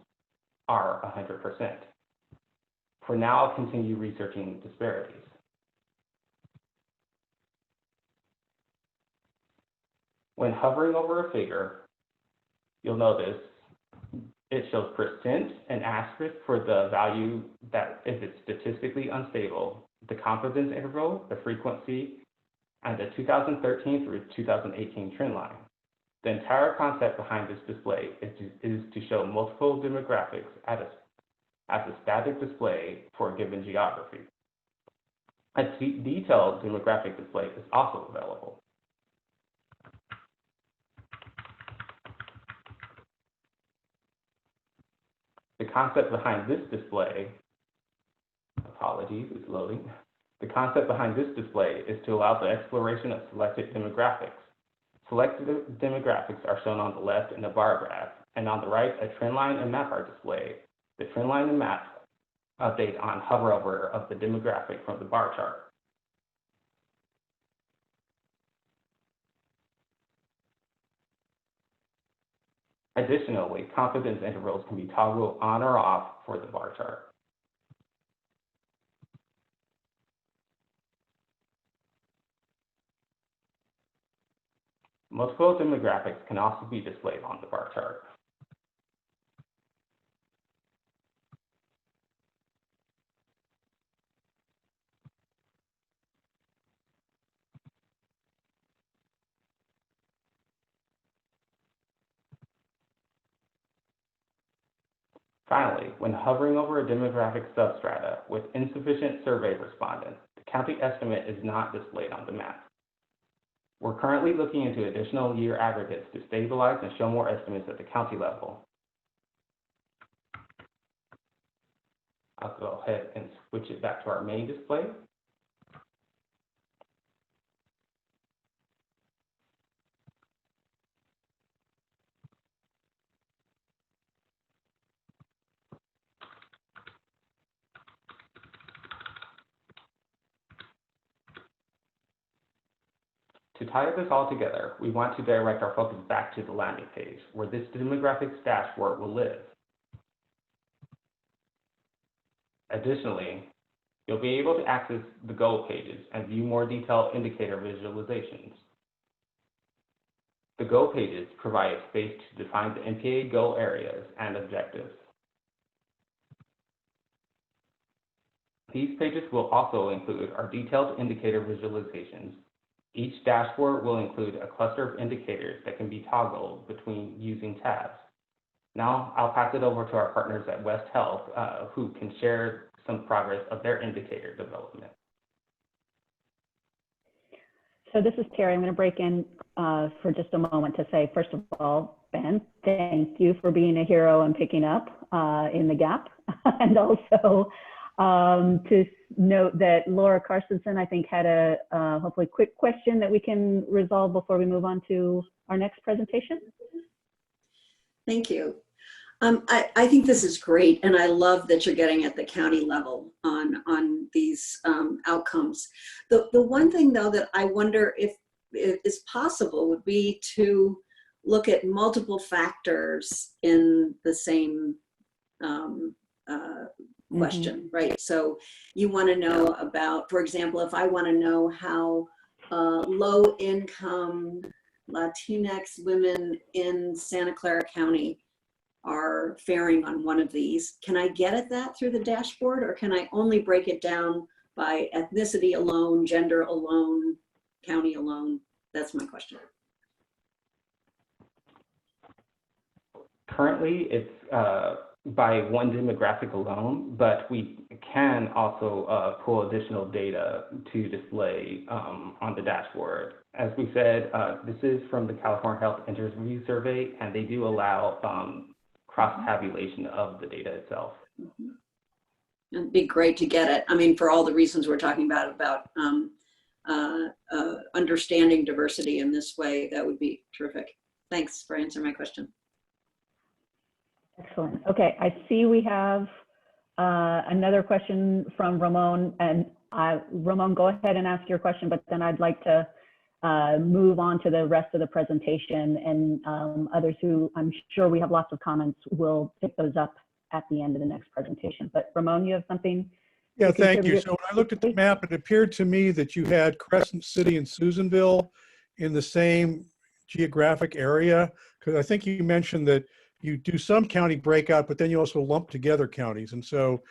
S6: are 100%. For now, I'll continue researching disparities. When hovering over a figure, you'll notice it shows percent and asterisk for the value that if it's statistically unstable, the confidence interval, the frequency, and the 2013 through 2018 trend line. The entire concept behind this display is to show multiple demographics as a static display for a given geography. A detailed demographic display is also available. The concept behind this display, apologies, it's loading. The concept behind this display is to allow the exploration of selected demographics. Selected demographics are shown on the left in the bar graph, and on the right, a trend line and map are displayed. The trend line and map update on hover over of the demographic from the bar chart. Additionally, confidence intervals can be toggled on or off for the bar chart. Multiple demographics can also be displayed on the bar chart. Finally, when hovering over a demographic substrata with insufficient survey respondents, the county estimate is not displayed on the map. We're currently looking into additional year aggregates to stabilize and show more estimates at the county level. I'll go ahead and switch it back to our main display. To tie this all together, we want to direct our focus back to the landing page, where this demographics dashboard will live. Additionally, you'll be able to access the goal pages and view more detailed indicator visualizations. The goal pages provide space to define the MPA goal areas and objectives. These pages will also include our detailed indicator visualizations. Each dashboard will include a cluster of indicators that can be toggled between using tabs. Now, I'll pass it over to our partners at West Health, who can share some progress of their indicator development.
S21: So this is Terry. I'm going to break in for just a moment to say, first of all, Ben, thank you for being a hero and picking up in the gap. And also to note that Laura Carstensen, I think, had a hopefully quick question that we can resolve before we move on to our next presentation.
S7: Thank you. I think this is great, and I love that you're getting at the county level on these outcomes. The one thing, though, that I wonder if is possible would be to look at multiple factors in the same question, right? So you want to know about, for example, if I want to know how low-income Latinx women in Santa Clara County are faring on one of these, can I get at that through the dashboard, or can I only break it down by ethnicity alone, gender alone, county alone? That's my question.
S6: Currently, it's by one demographic alone, but we can also pull additional data to display on the dashboard. As we said, this is from the California Health Interview Survey, and they do allow cross-tabulation of the data itself.
S7: It'd be great to get it. I mean, for all the reasons we're talking about understanding diversity in this way, that would be terrific. Thanks for answering my question.
S21: Excellent. Okay, I see we have another question from Ramon, and Ramon, go ahead and ask your question, but then I'd like to move on to the rest of the presentation, and others who I'm sure we have lots of comments will pick those up at the end of the next presentation. But Ramon, you have something?
S14: Yeah, thank you. So when I looked at the map, it appeared to me that you had Crescent City and Susanville in the same geographic area, because I think you mentioned that you do some county breakout, but then you also lump together counties. And so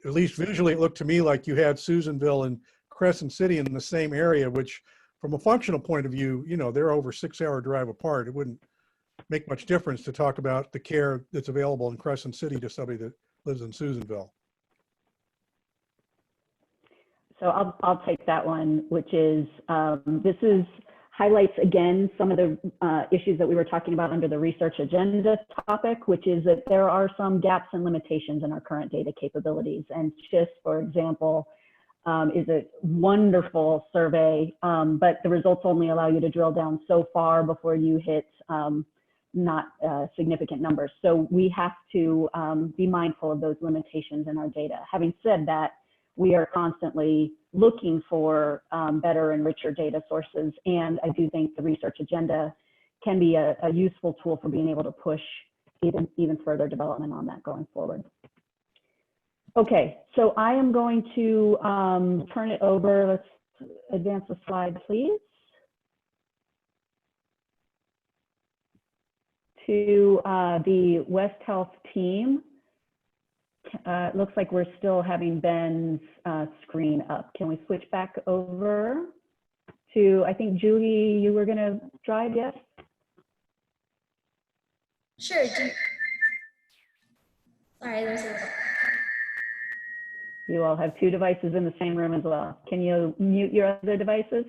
S14: at least visually, it looked to me like you had Susanville and Crescent City in the same area, which from a functional point of view, you know, they're over 6-hour drive apart. It wouldn't make much difference to talk about the care that's available in Crescent City to somebody that lives in Susanville.
S21: So I'll take that one, which is, this is highlights again some of the issues that we were talking about under the research agenda topic, which is that there are some gaps and limitations in our current data capabilities. And SHIS, for example, is a wonderful survey, but the results only allow you to drill down so far before you hit not significant numbers. So we have to be mindful of those limitations in our data. Having said that, we are constantly looking for better and richer data sources. And I do think the research agenda can be a useful tool for being able to push even further development on that going forward. Okay, so I am going to turn it over. Let's advance the slide, please. To the West Health team. It looks like we're still having Ben's screen up. Can we switch back over to, I think, Julie, you were going to drive, yes?
S8: Sure. Sorry, there's a...
S21: You all have two devices in the same room as well. Can you mute your other devices?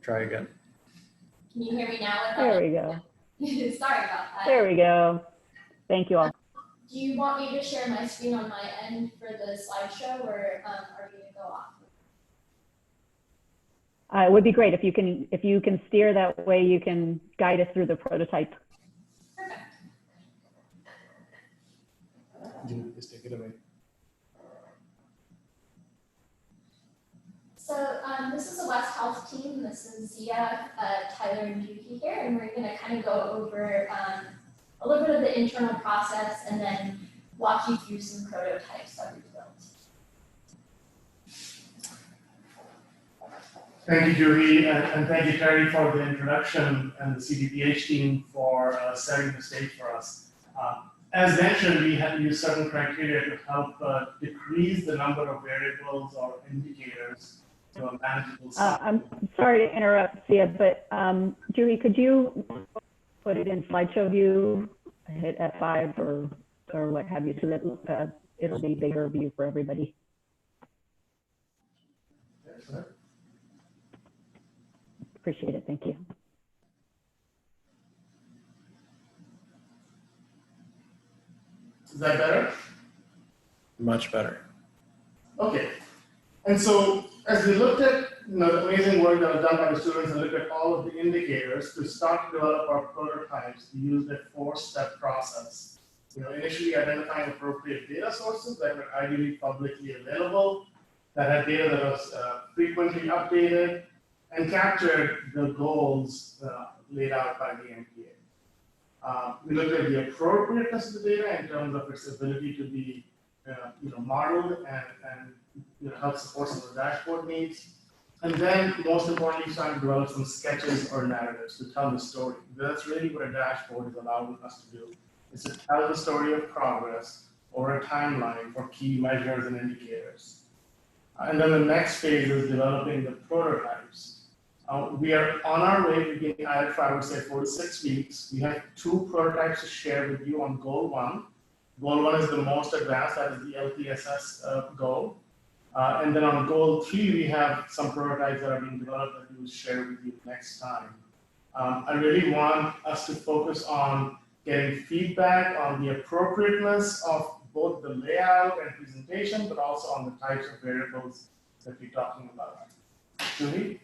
S15: Try again.
S8: Can you hear me now?
S21: There we go.
S8: Sorry about that.
S21: There we go. Thank you all.
S8: Do you want me to share my screen on my end for the slideshow, or are you going to go off?
S21: It would be great if you can steer that way. You can guide us through the prototype.
S8: Perfect.
S11: Julie, please take it away.
S8: So this is the West Health team. This is Zia, Tyler, and Juki here, and we're going to kind of go over a little bit of the internal process and then walk you through some prototypes that we've built.
S11: Thank you, Julie, and thank you, Terry, for the introduction and the CDPH team for setting the stage for us. As mentioned, we have used certain criteria to help decrease the number of variables or indicators to a manageable size.
S21: I'm sorry to interrupt, Sia, but Julie, could you put it in slideshow view, hit F5 or what have you, so that it'll be bigger view for everybody?
S11: Yes,
S21: Appreciate it, thank you.
S11: Is that better?
S15: Much better.
S11: Okay. And so as we looked at the amazing work that was done by the students and looked at all of the indicators to start to develop our prototypes, we used a 4-step process. Initially identifying appropriate data sources that were ideally publicly available, that had data that was frequently updated, and captured the goals laid out by the MPA. We looked at the appropriateness of the data in terms of its ability to be modeled and help support some of the dashboard needs. And then, most importantly, starting to develop some sketches or narratives to tell the story. That's really what a dashboard is allowing us to do, is to tell the story of progress or a timeline for key measures and indicators. And then the next phase is developing the prototypes. We are on our way to getting out for, I would say, 4 to 6 weeks. We have 2 prototypes to share with you on goal 1. Goal 1 is the most advanced, that is the LTSS goal. And then on goal 3, we have some prototypes that are being developed that we will share with you next time. I really want us to focus on getting feedback on the appropriateness of both the layout and presentation, but also on the types of variables that we're talking about. Julie?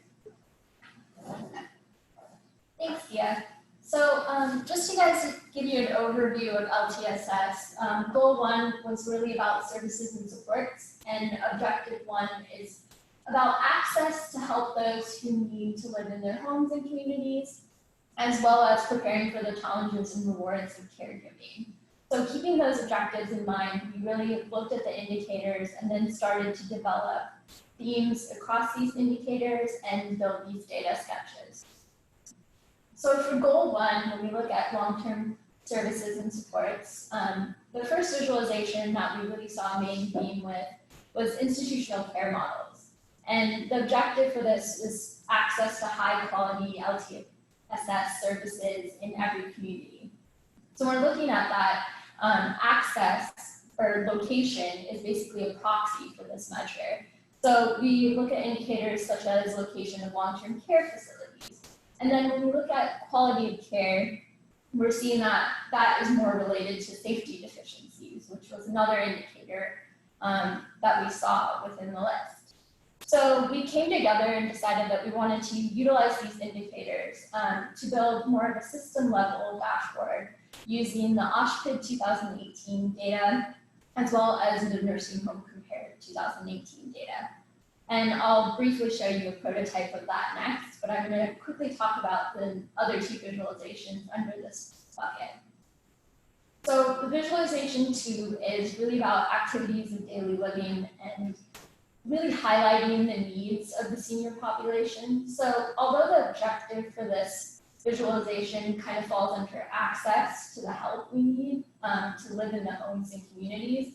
S8: Thanks, Sia. So just to guys give you an overview of LTSS, goal 1 was really about services and supports, and objective 1 is about access to help those who need to live in their homes and communities, as well as preparing for the challenges and rewards of caregiving. So keeping those objectives in mind, we really looked at the indicators and then started to develop themes across these indicators and build these data sketches. So for goal 1, when we look at long-term services and supports, the first visualization that we really saw a main theme with was institutional care models. And the objective for this is access to high-quality LTSS services in every community. So we're looking at that access or location is basically a proxy for this measure. So we look at indicators such as location of long-term care facilities. And then when we look at quality of care, we're seeing that that is more related to safety deficiencies, which was another indicator that we saw within the list. So we came together and decided that we wanted to utilize these indicators to build more of a system level dashboard using the OSHPD 2018 data, as well as the Nursing Home Compared 2018 data. And I'll briefly show you a prototype of that next, but I'm going to quickly talk about the other 2 visualizations under this bucket. So the visualization 2 is really about activities of daily living and really highlighting the needs of the senior population. So although the objective for this visualization kind of falls under access to the help we need to live in the homes and communities,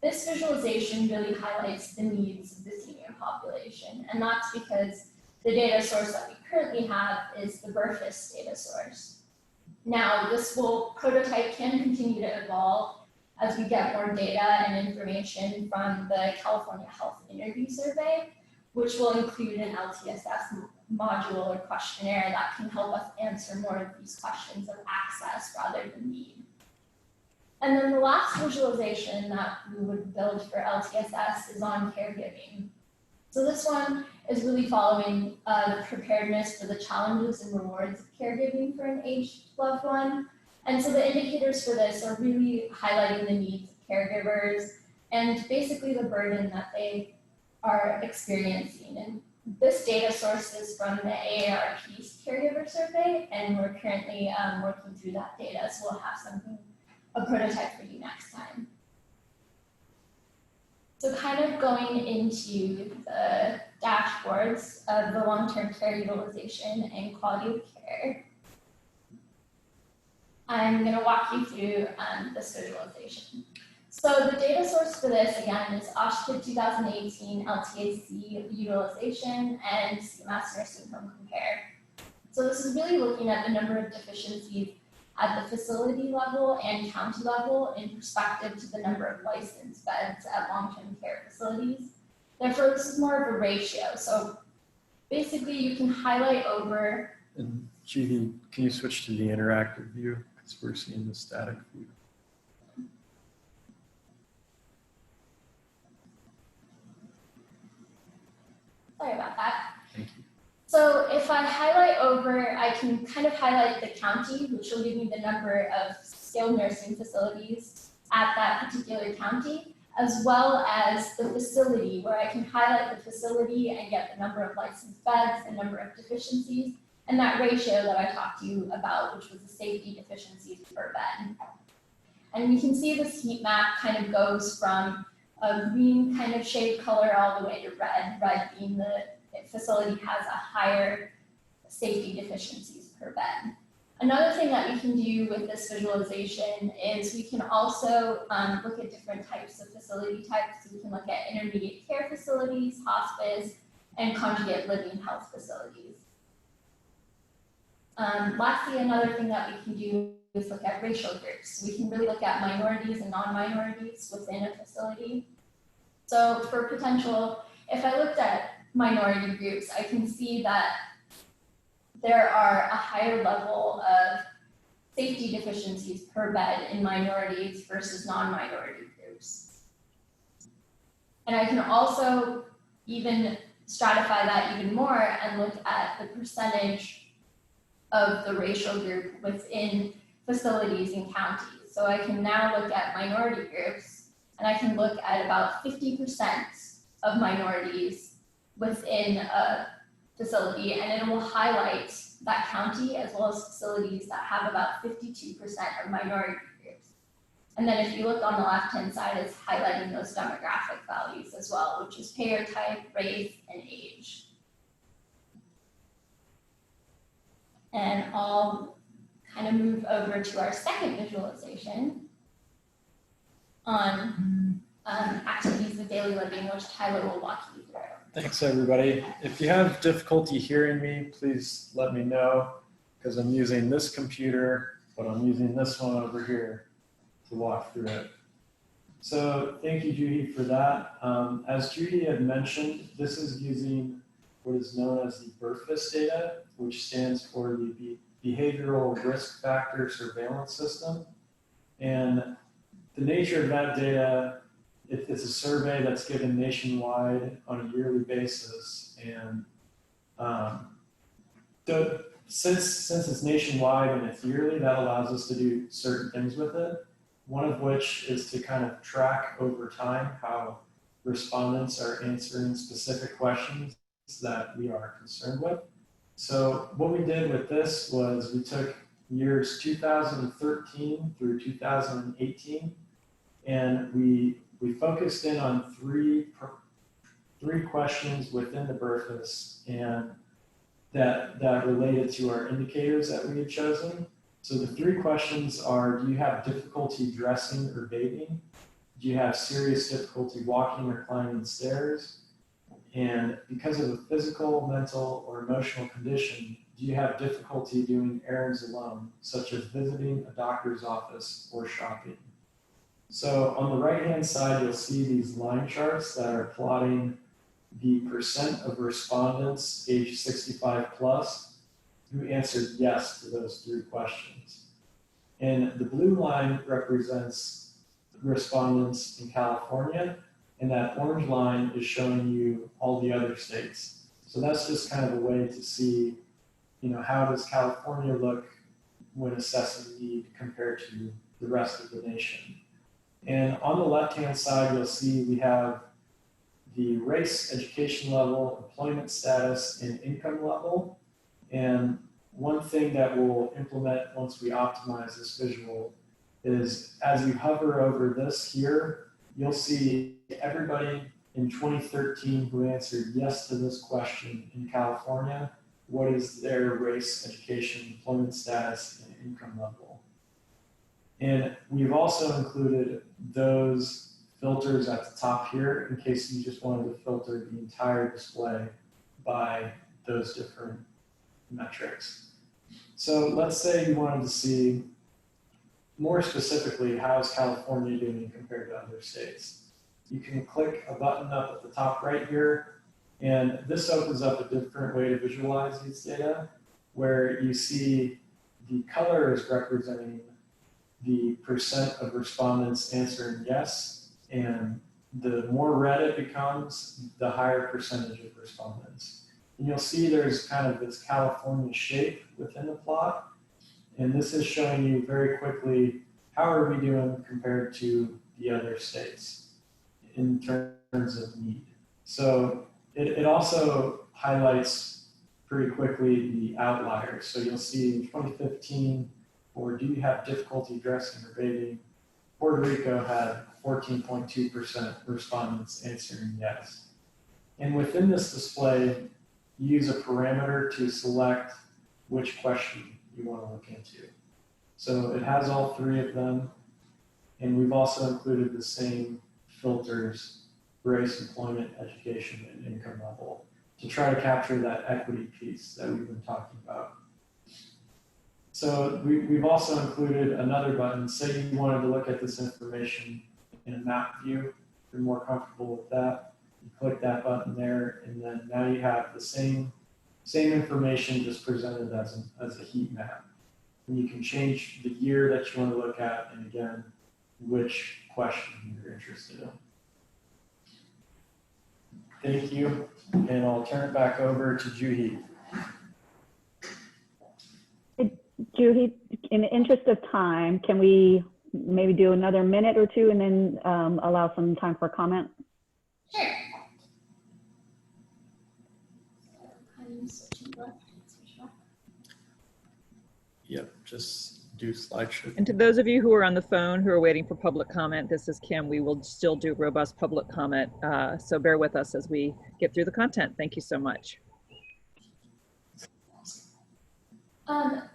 S8: this visualization really highlights the needs of the senior population. And that's because the data source that we currently have is the BRFIS data source. Now, this prototype can continue to evolve as we get more data and information from the California Health Interview Survey, which will include an LTSS module or questionnaire that can help us answer more of these questions of access rather than need. And then the last visualization that we would build for LTSS is on caregiving. So this one is really following the preparedness for the challenges and rewards of caregiving for an aged loved one. And so the indicators for this are really highlighting the needs of caregivers and basically the burden that they are experiencing. And this data source is from the AARP's caregiver survey, and we're currently working through that data, so we'll have a prototype for you next time. So kind of going into the dashboards of the long-term care utilization and quality of care, I'm going to walk you through this visualization. So the data source for this, again, is OSHA 2018 LTAC utilization and CMS nursing home compare. So this is really looking at the number of deficiencies at the facility level and county level in perspective to the number of licensed beds at long-term care facilities. Therefore, this is more of a ratio. So basically, you can highlight over.
S15: And Judy, can you switch to the interactive view? Because we're seeing the static view.
S8: Sorry about that.
S15: Thank you.
S8: So if I highlight over, I can kind of highlight the county, which will give me the number of skilled nursing facilities at that particular county, as well as the facility, where I can highlight the facility and get the number of licensed beds, the number of deficiencies, and that ratio that I talked to you about, which was the safety deficiencies per bed. And you can see this heat map kind of goes from a green kind of shade color all the way to red, red being the facility has a higher safety deficiencies per bed. Another thing that we can do with this visualization is we can also look at different types of facility types. So we can look at intermediate care facilities, hospice, and conjugate living health facilities. Lastly, another thing that we can do is look at racial groups. We can really look at minorities and non-minorities within a facility. So for potential, if I looked at minority groups, I can see that there are a higher level of safety deficiencies per bed in minorities versus non-minority groups. And I can also even stratify that even more and look at the percentage of the racial group within facilities and counties. So I can now look at minority groups, and I can look at about 50% of minorities within a facility, and it will highlight that county as well as facilities that have about 52% of minority groups. And then if you look on the left-hand side, it's highlighting those demographic values as well, which is payer type, race, and age. And I'll kind of move over to our second visualization on activities of daily living, which Tyler will walk you through.
S15: Thanks, everybody. If you have difficulty hearing me, please let me know, because I'm using this computer, but I'm using this one over here to walk through it. So thank you, Judy, for that. As Judy had mentioned, this is using what is known as the BRFIS data, which stands for the Behavioral Risk Factor Surveillance System. And the nature of that data, it's a survey that's given nationwide on a yearly basis. And since it's nationwide and it's yearly, that allows us to do certain things with it. One of which is to kind of track over time how respondents are answering specific questions that we are concerned with. So what we did with this was we took years 2013 through 2018, and we focused in on three questions within the BRFIS and that related to our indicators that we had chosen. So the three questions are: do you have difficulty dressing or bathing? Do you have serious difficulty walking or climbing stairs? And because of a physical, mental, or emotional condition, do you have difficulty doing errands alone, such as visiting a doctor's office or shopping? So on the right-hand side, you'll see these line charts that are plotting the percent of respondents age 65 plus who answered yes to those three questions. And the blue line represents respondents in California, and that orange line is showing you all the other states. So that's just kind of a way to see, how does California look when assessing need compared to the rest of the nation. And on the left-hand side, you'll see we have the race, education level, employment status, and income level. And one thing that we'll implement once we optimize this visual is as you hover over this here, you'll see everybody in 2013 who answered yes to this question in California, what is their race, education, employment status, and income level? And we've also included those filters at the top here in case you just wanted to filter the entire display by those different metrics. So let's say you wanted to see more specifically, how is California doing compared to other states? You can click a button up at the top right here, and this opens up a different way to visualize these data, where you see the color is representing the percent of respondents answering yes, and the more red it becomes, the higher percentage of respondents. And you'll see there's kind of this California shape within the plot, and this is showing you very quickly how are we doing compared to the other states in terms of need. So it also highlights pretty quickly the outliers. So you'll see in 2015, or do you have difficulty dressing or bathing, Puerto Rico had 14.2% respondents answering yes. And within this display, you use a parameter to select which question you want to look into. So it has all three of them, and we've also included the same filters, race, employment, education, and income level, to try to capture that equity piece that we've been talking about. So we've also included another button. Say you wanted to look at this information in a map view, if you're more comfortable with that, you click that button there, and then now you have the same information just presented as a heat map. And you can change the year that you want to look at, and again, which question you're interested in. Thank you, and I'll turn it back over to Juhi.
S21: Juhi, in the interest of time, can we maybe do another minute or two and then allow some time for comment?
S8: Sure.
S15: Yep, just do slideshow.
S2: And to those of you who are on the phone who are waiting for public comment, this is Kim. We will still do robust public comment, so bear with us as we get through the content. Thank you so much.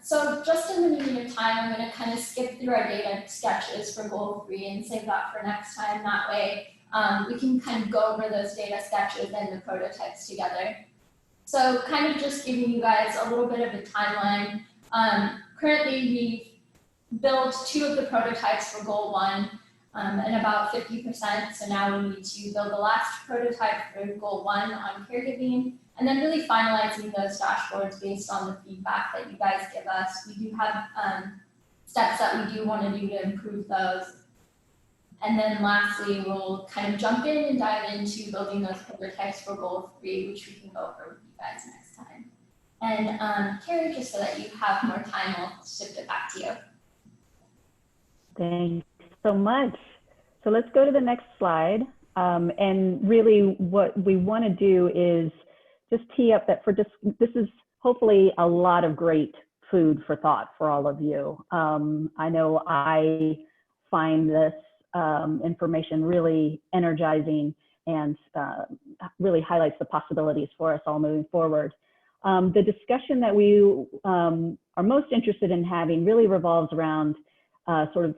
S8: So just in the medium of time, I'm going to kind of skip through our data sketches for goal 3 and save that for next time. That way we can kind of go over those data sketches and the prototypes together. So kind of just giving you guys a little bit of a timeline. Currently we've built 2 of the prototypes for goal 1 and about 50%. So now we need to build the last prototype for goal 1 on caregiving, and then really finalizing those dashboards based on the feedback that you guys give us. We do have steps that we do want to do to improve those. And then lastly, we'll kind of jump in and dive into building those prototypes for goal 3, which we can go over with you guys next time. And Carrie, just so that you have more time, I'll shift it back to you.
S21: Thanks so much. So let's go to the next slide. And really what we want to do is just tee up that this is hopefully a lot of great food for thought for all of you. I know I find this information really energizing and really highlights the possibilities for us all moving forward. The discussion that we are most interested in having really revolves around sort of,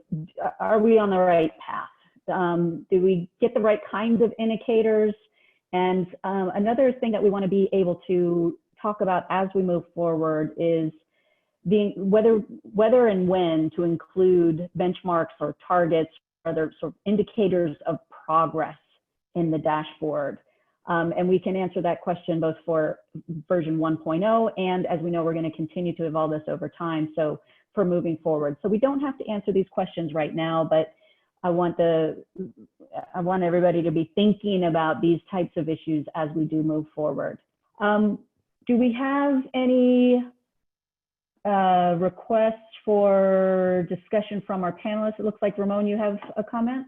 S21: are we on the right path? Do we get the right kinds of indicators? And another thing that we want to be able to talk about as we move forward is whether and when to include benchmarks or targets or other sort of indicators of progress in the dashboard. And we can answer that question both for version 1.0 and, as we know, we're going to continue to evolve this over time, so for moving forward. So we don't have to answer these questions right now, but I want everybody to be thinking about these types of issues as we do move forward. Do we have any request for discussion from our panelists. It looks like, Ramon, you have a comment?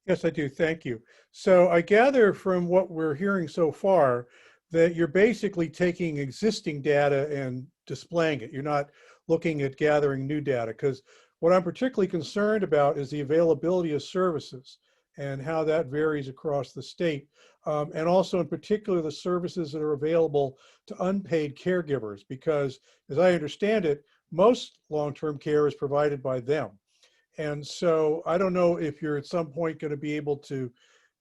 S14: Yes, I do. Thank you. So I gather from what we're hearing so far that you're basically taking existing data and displaying it. You're not looking at gathering new data, because what I'm particularly concerned about is the availability of services and how that varies across the state. And also in particular, the services that are available to unpaid caregivers, because as I understand it, most long-term care is provided by them. And so I don't know if you're at some point going to be able to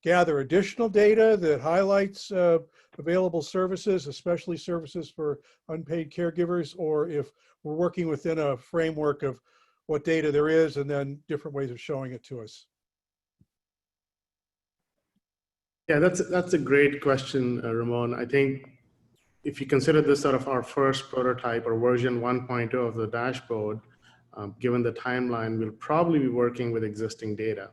S14: gather additional data that highlights available services, especially services for unpaid caregivers, or if we're working within a framework of what data there is and then different ways of showing it to us.
S11: Yeah, that's a great question, Ramon. I think if you consider this sort of our first prototype or version 1.0 of the dashboard, given the timeline, we'll probably be working with existing data.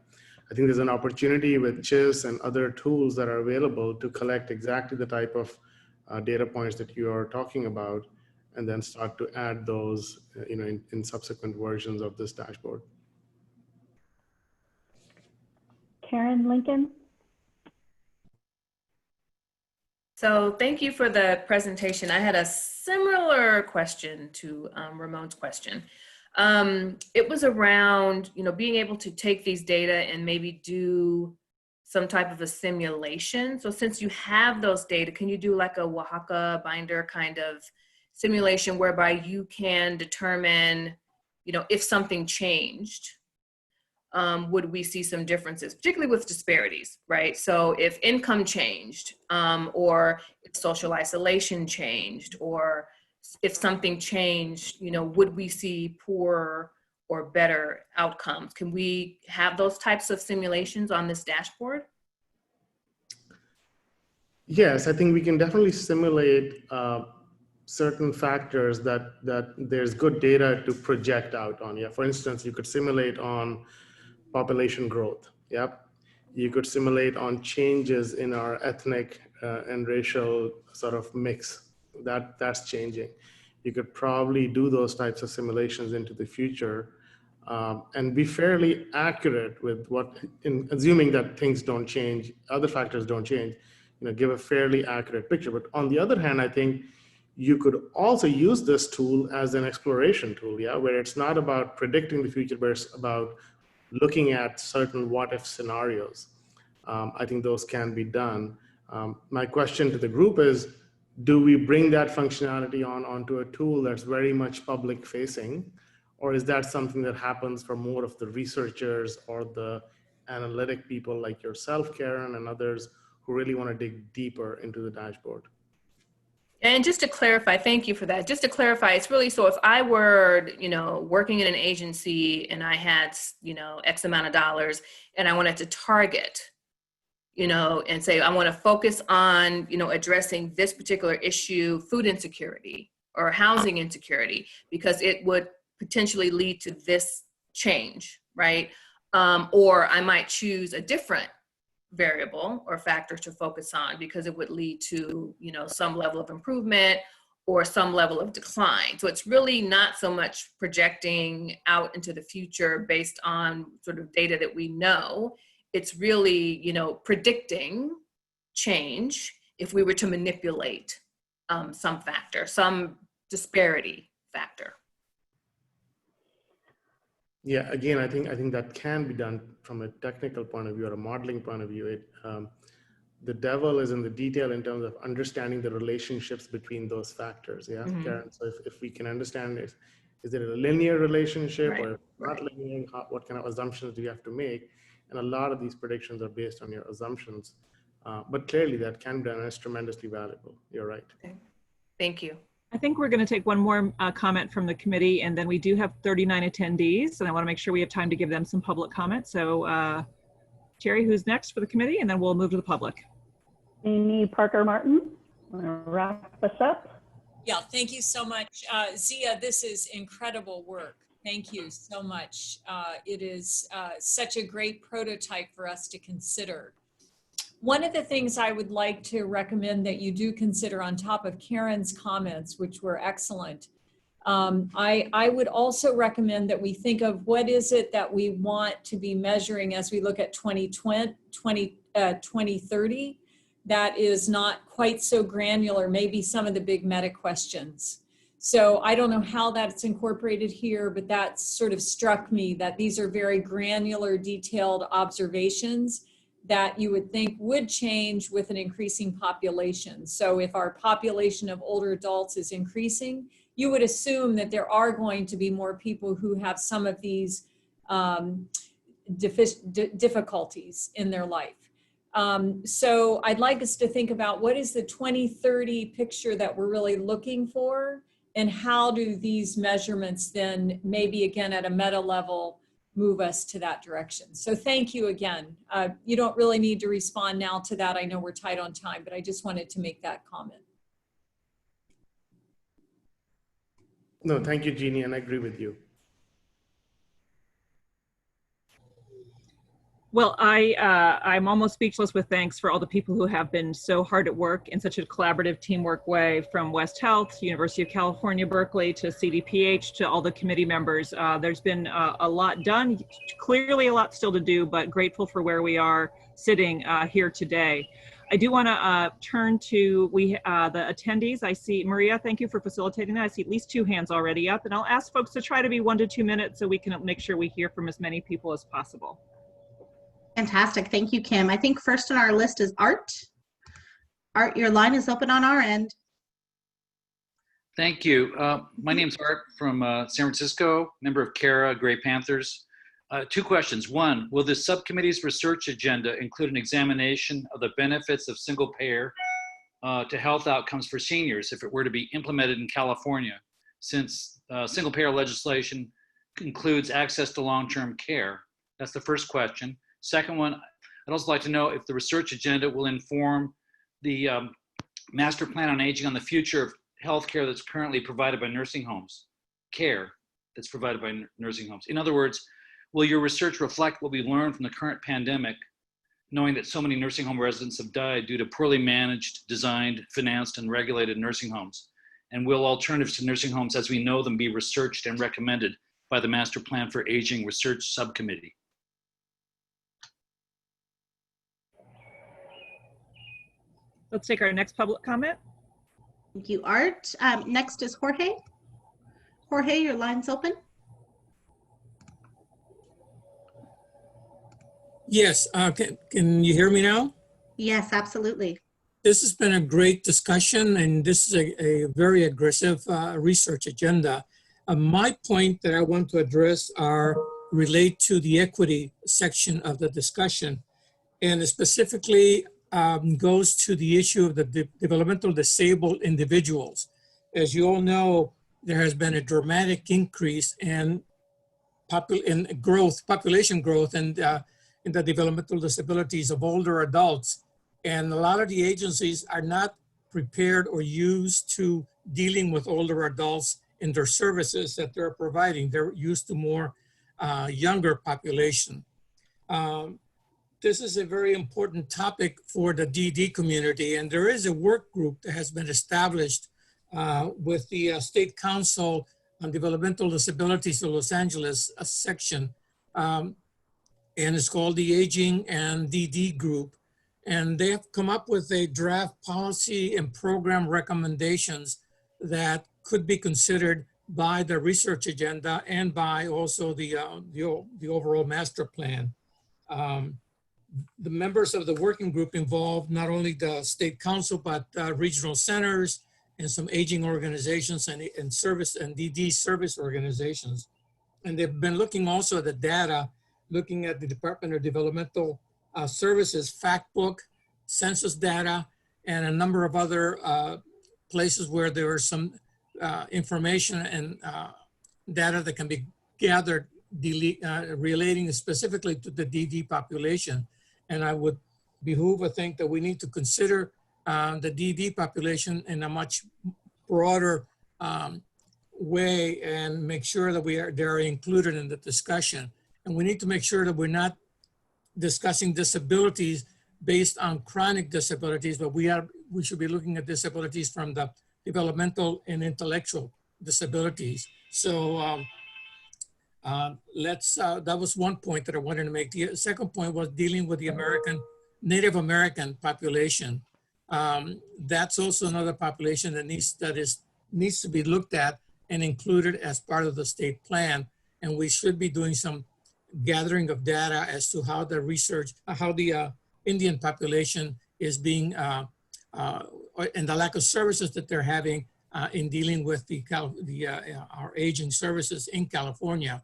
S11: I think there's an opportunity with CHIS and other tools that are available to collect exactly the type of data points that you are talking about, and then start to add those in subsequent versions of this dashboard.
S21: Karen Lincoln?
S1: So thank you for the presentation. I had a similar question to Ramon's question. It was around, being able to take these data and maybe do some type of a simulation. So since you have those data, can you do like a Oaxaca binder kind of simulation whereby you can determine, if something changed, would we see some differences, particularly with disparities, right? So if income changed, or if social isolation changed, or if something changed, would we see poorer or better outcomes? Can we have those types of simulations on this dashboard?
S11: Yes, I think we can definitely simulate certain factors that there's good data to project out on. Yeah, for instance, you could simulate on population growth. Yep. You could simulate on changes in our ethnic and racial sort of mix. That's changing. You could probably do those types of simulations into the future and be fairly accurate with assuming that things don't change, other factors don't change, give a fairly accurate picture. But on the other hand, I think you could also use this tool as an exploration tool, yeah, where it's not about predicting the future, but it's about looking at certain what-if scenarios. I think those can be done. My question to the group is, do we bring that functionality onto a tool that's very much public facing, or is that something that happens for more of the researchers or the analytic people like yourself, Karen, and others who really want to dig deeper into the dashboard?
S1: And just to clarify, thank you for that. Just to clarify, it's really, so if I were, working in an agency and I had, X amount of dollars and I wanted to target, and say, I want to focus on, addressing this particular issue, food insecurity or housing insecurity, because it would potentially lead to this change, right? Or I might choose a different variable or factor to focus on because it would lead to, some level of improvement or some level of decline. So it's really not so much projecting out into the future based on sort of data that we know. It's really, predicting change if we were to manipulate some factor, some disparity factor.
S11: Yeah, again, I think that can be done from a technical point of view or a modeling point of view. The devil is in the detail in terms of understanding the relationships between those factors. Yeah,
S1: Mm-hmm.
S11: Karen. So if we can understand it, is it a linear relationship,
S1: Right.
S11: or not linear? What kind of assumptions do you have to make? And a lot of these predictions are based on your assumptions. But clearly that can be done and it's tremendously valuable. You're right.
S1: Okay. Thank you.
S2: I think we're going to take one more comment from the committee, and then we do have 39 attendees, and I want to make sure we have time to give them some public comment. So Terry, who's next for the committee, and then we'll move to the public.
S21: Amy Parker Martin, want to wrap us up?
S9: Yeah, thank you so much. Zia, this is incredible work. Thank you so much. It is such a great prototype for us to consider. One of the things I would like to recommend that you do consider on top of Karen's comments, which were excellent, I would also recommend that we think of what is it that we want to be measuring as we look at 2030 that is not quite so granular, maybe some of the big meta questions. So I don't know how that's incorporated here, but that sort of struck me that these are very granular, detailed observations that you would think would change with an increasing population. So if our population of older adults is increasing, you would assume that there are going to be more people who have some of these difficulties in their life. So I'd like us to think about what is the 2030 picture that we're really looking for, and how do these measurements then maybe again at a meta level move us to that direction. So thank you again. You don't really need to respond now to that. I know we're tight on time, but I just wanted to make that comment.
S11: No, thank you, Jeannie, and I agree with you.
S2: Well, I'm almost speechless with thanks for all the people who have been so hard at work in such a collaborative teamwork way, from West Health, University of California, Berkeley, to CDPH, to all the committee members. There's been a lot done, clearly a lot still to do, but grateful for where we are sitting here today. I do want to turn to the attendees. I see, Maria, thank you for facilitating that. I see at least 2 hands already up, and I'll ask folks to try to be 1 to 2 minutes so we can make sure we hear from as many people as possible.
S22: Fantastic. Thank you, Kim. I think first on our list is Art. Art, your line is open on our end.
S10: Thank you. My name's Aarp from San Francisco, member of CARA, Gray Panthers. 2 questions. 1, will the subcommittee's research agenda include an examination of the benefits of single payer to health outcomes for seniors if it were to be implemented in California, since single payer legislation includes access to long-term care? That's the first question. Second one, I'd also like to know if the research agenda will inform the master plan on aging on the future of healthcare that's currently provided by nursing homes, care that's provided by nursing homes. In other words, will your research reflect what we learned from the current pandemic, knowing that so many nursing home residents have died due to poorly managed, designed, financed, and regulated nursing homes? And will alternatives to nursing homes as we know them be researched and recommended by the Master Plan for Aging Research Subcommittee?
S2: Let's take our next public comment.
S22: Thank you, Art. Next is Jorge. Jorge, your line's open.
S17: Yes, can you hear me now?
S22: Yes, absolutely.
S17: This has been a great discussion, and this is a very aggressive research agenda. My point that I want to address relate to the equity section of the discussion, and specifically goes to the issue of the developmental disabled individuals. As you all know, there has been a dramatic increase in population growth and in the developmental disabilities of older adults. And a lot of the agencies are not prepared or used to dealing with older adults in their services that they're providing. They're used to more younger population. This is a very important topic for the DD community, and there is a work group that has been established with the State Council on Developmental Disabilities of Los Angeles section, and it's called the Aging and DD Group. And they have come up with a draft policy and program recommendations that could be considered by the research agenda and by also the overall master plan. The members of the working group involved not only the State Council, but regional centers and some aging organizations and service and DD service organizations. And they've been looking also at the data, looking at the Department of Developmental Services fact book, census data, and a number of other places where there are some information and data that can be gathered relating specifically to the DD population. And I would behoove, I think, that we need to consider the DD population in a much broader way and make sure that they're included in the discussion. And we need to make sure that we're not discussing disabilities based on chronic disabilities, but we should be looking at disabilities from the developmental and intellectual disabilities. So that was one point that I wanted to make. The second point was dealing with the Native American population. That's also another population that needs to be looked at and included as part of the state plan. And we should be doing some gathering of data as to how the Indian population is being, and the lack of services that they're having in dealing with our aging services in California.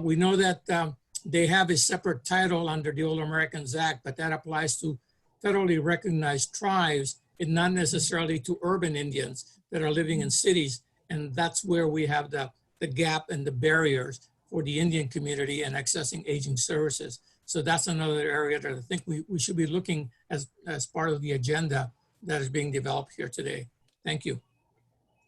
S17: We know that they have a separate title under the Older Americans Act, but that applies to federally recognized tribes and not necessarily to urban Indians that are living in cities. And that's where we have the gap and the barriers for the Indian community and accessing aging services. So that's another area that I think we should be looking as part of the agenda that is being developed here today. Thank you.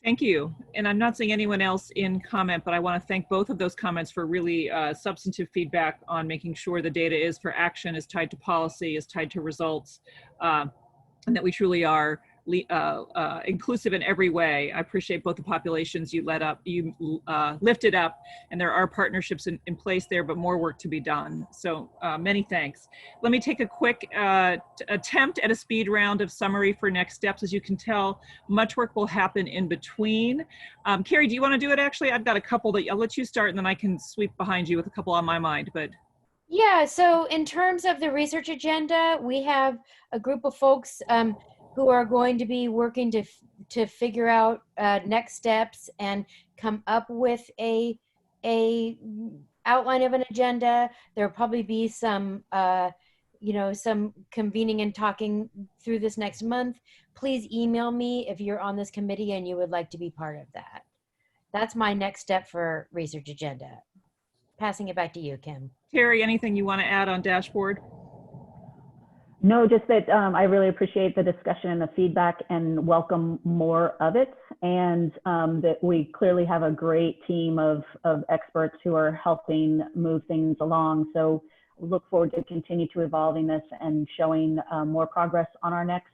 S2: Thank you. And I'm not seeing anyone else in comment, but I want to thank both of those comments for really substantive feedback on making sure the data is for action, is tied to policy, is tied to results, and that we truly are inclusive in every way. I appreciate both the populations you lifted up, and there are partnerships in place there, but more work to be done. So many thanks. Let me take a quick attempt at a speed round of summary for next steps. As you can tell, much work will happen in between. Carrie, do you want to do it? Actually, I've got a couple that I'll let you start, and then I can sweep behind you with a couple on my mind. But
S16: yeah, so in terms of the research agenda, we have a group of folks who are going to be working to figure out next steps and come up with a outline of an agenda. There'll probably be some some convening and talking through this next month. Please email me if you're on this committee and you would like to be part of that. That's my next step for research agenda. Passing it back to you, Kim.
S2: Terry, anything you want to add on dashboard?
S21: No, just that I really appreciate the discussion and the feedback and welcome more of it. And that we clearly have a great team of experts who are helping move things along. So look forward to continue to evolving this and showing more progress on our next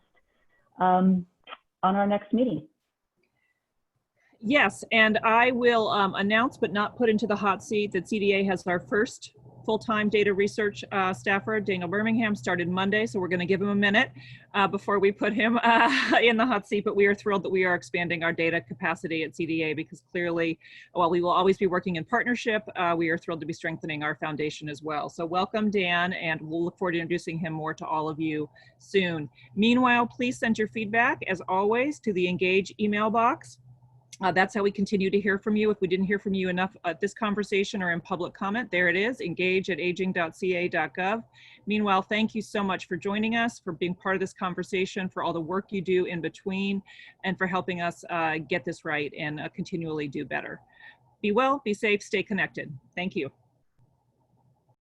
S21: meeting.
S2: Yes, and I will announce, but not put into the hot seat, that CDA has our first full-time data research staffer. Daniel Birmingham started Monday, so we're going to give him a minute before we put him in the hot seat. But we are thrilled that we are expanding our data capacity at CDA, because clearly, while we will always be working in partnership, we are thrilled to be strengthening our foundation as well. So welcome, Dan, and we'll look forward to introducing him more to all of you soon. Meanwhile, please send your feedback, as always, to the Engage email box. That's how we continue to hear from you. If we didn't hear from you enough at this conversation or in public comment, there it is, engage@aging.ca.gov. Meanwhile, thank you so much for joining us, for being part of this conversation, for all the work you do in between, and for helping us get this right and continually do better. Be well, be safe, stay connected. Thank you.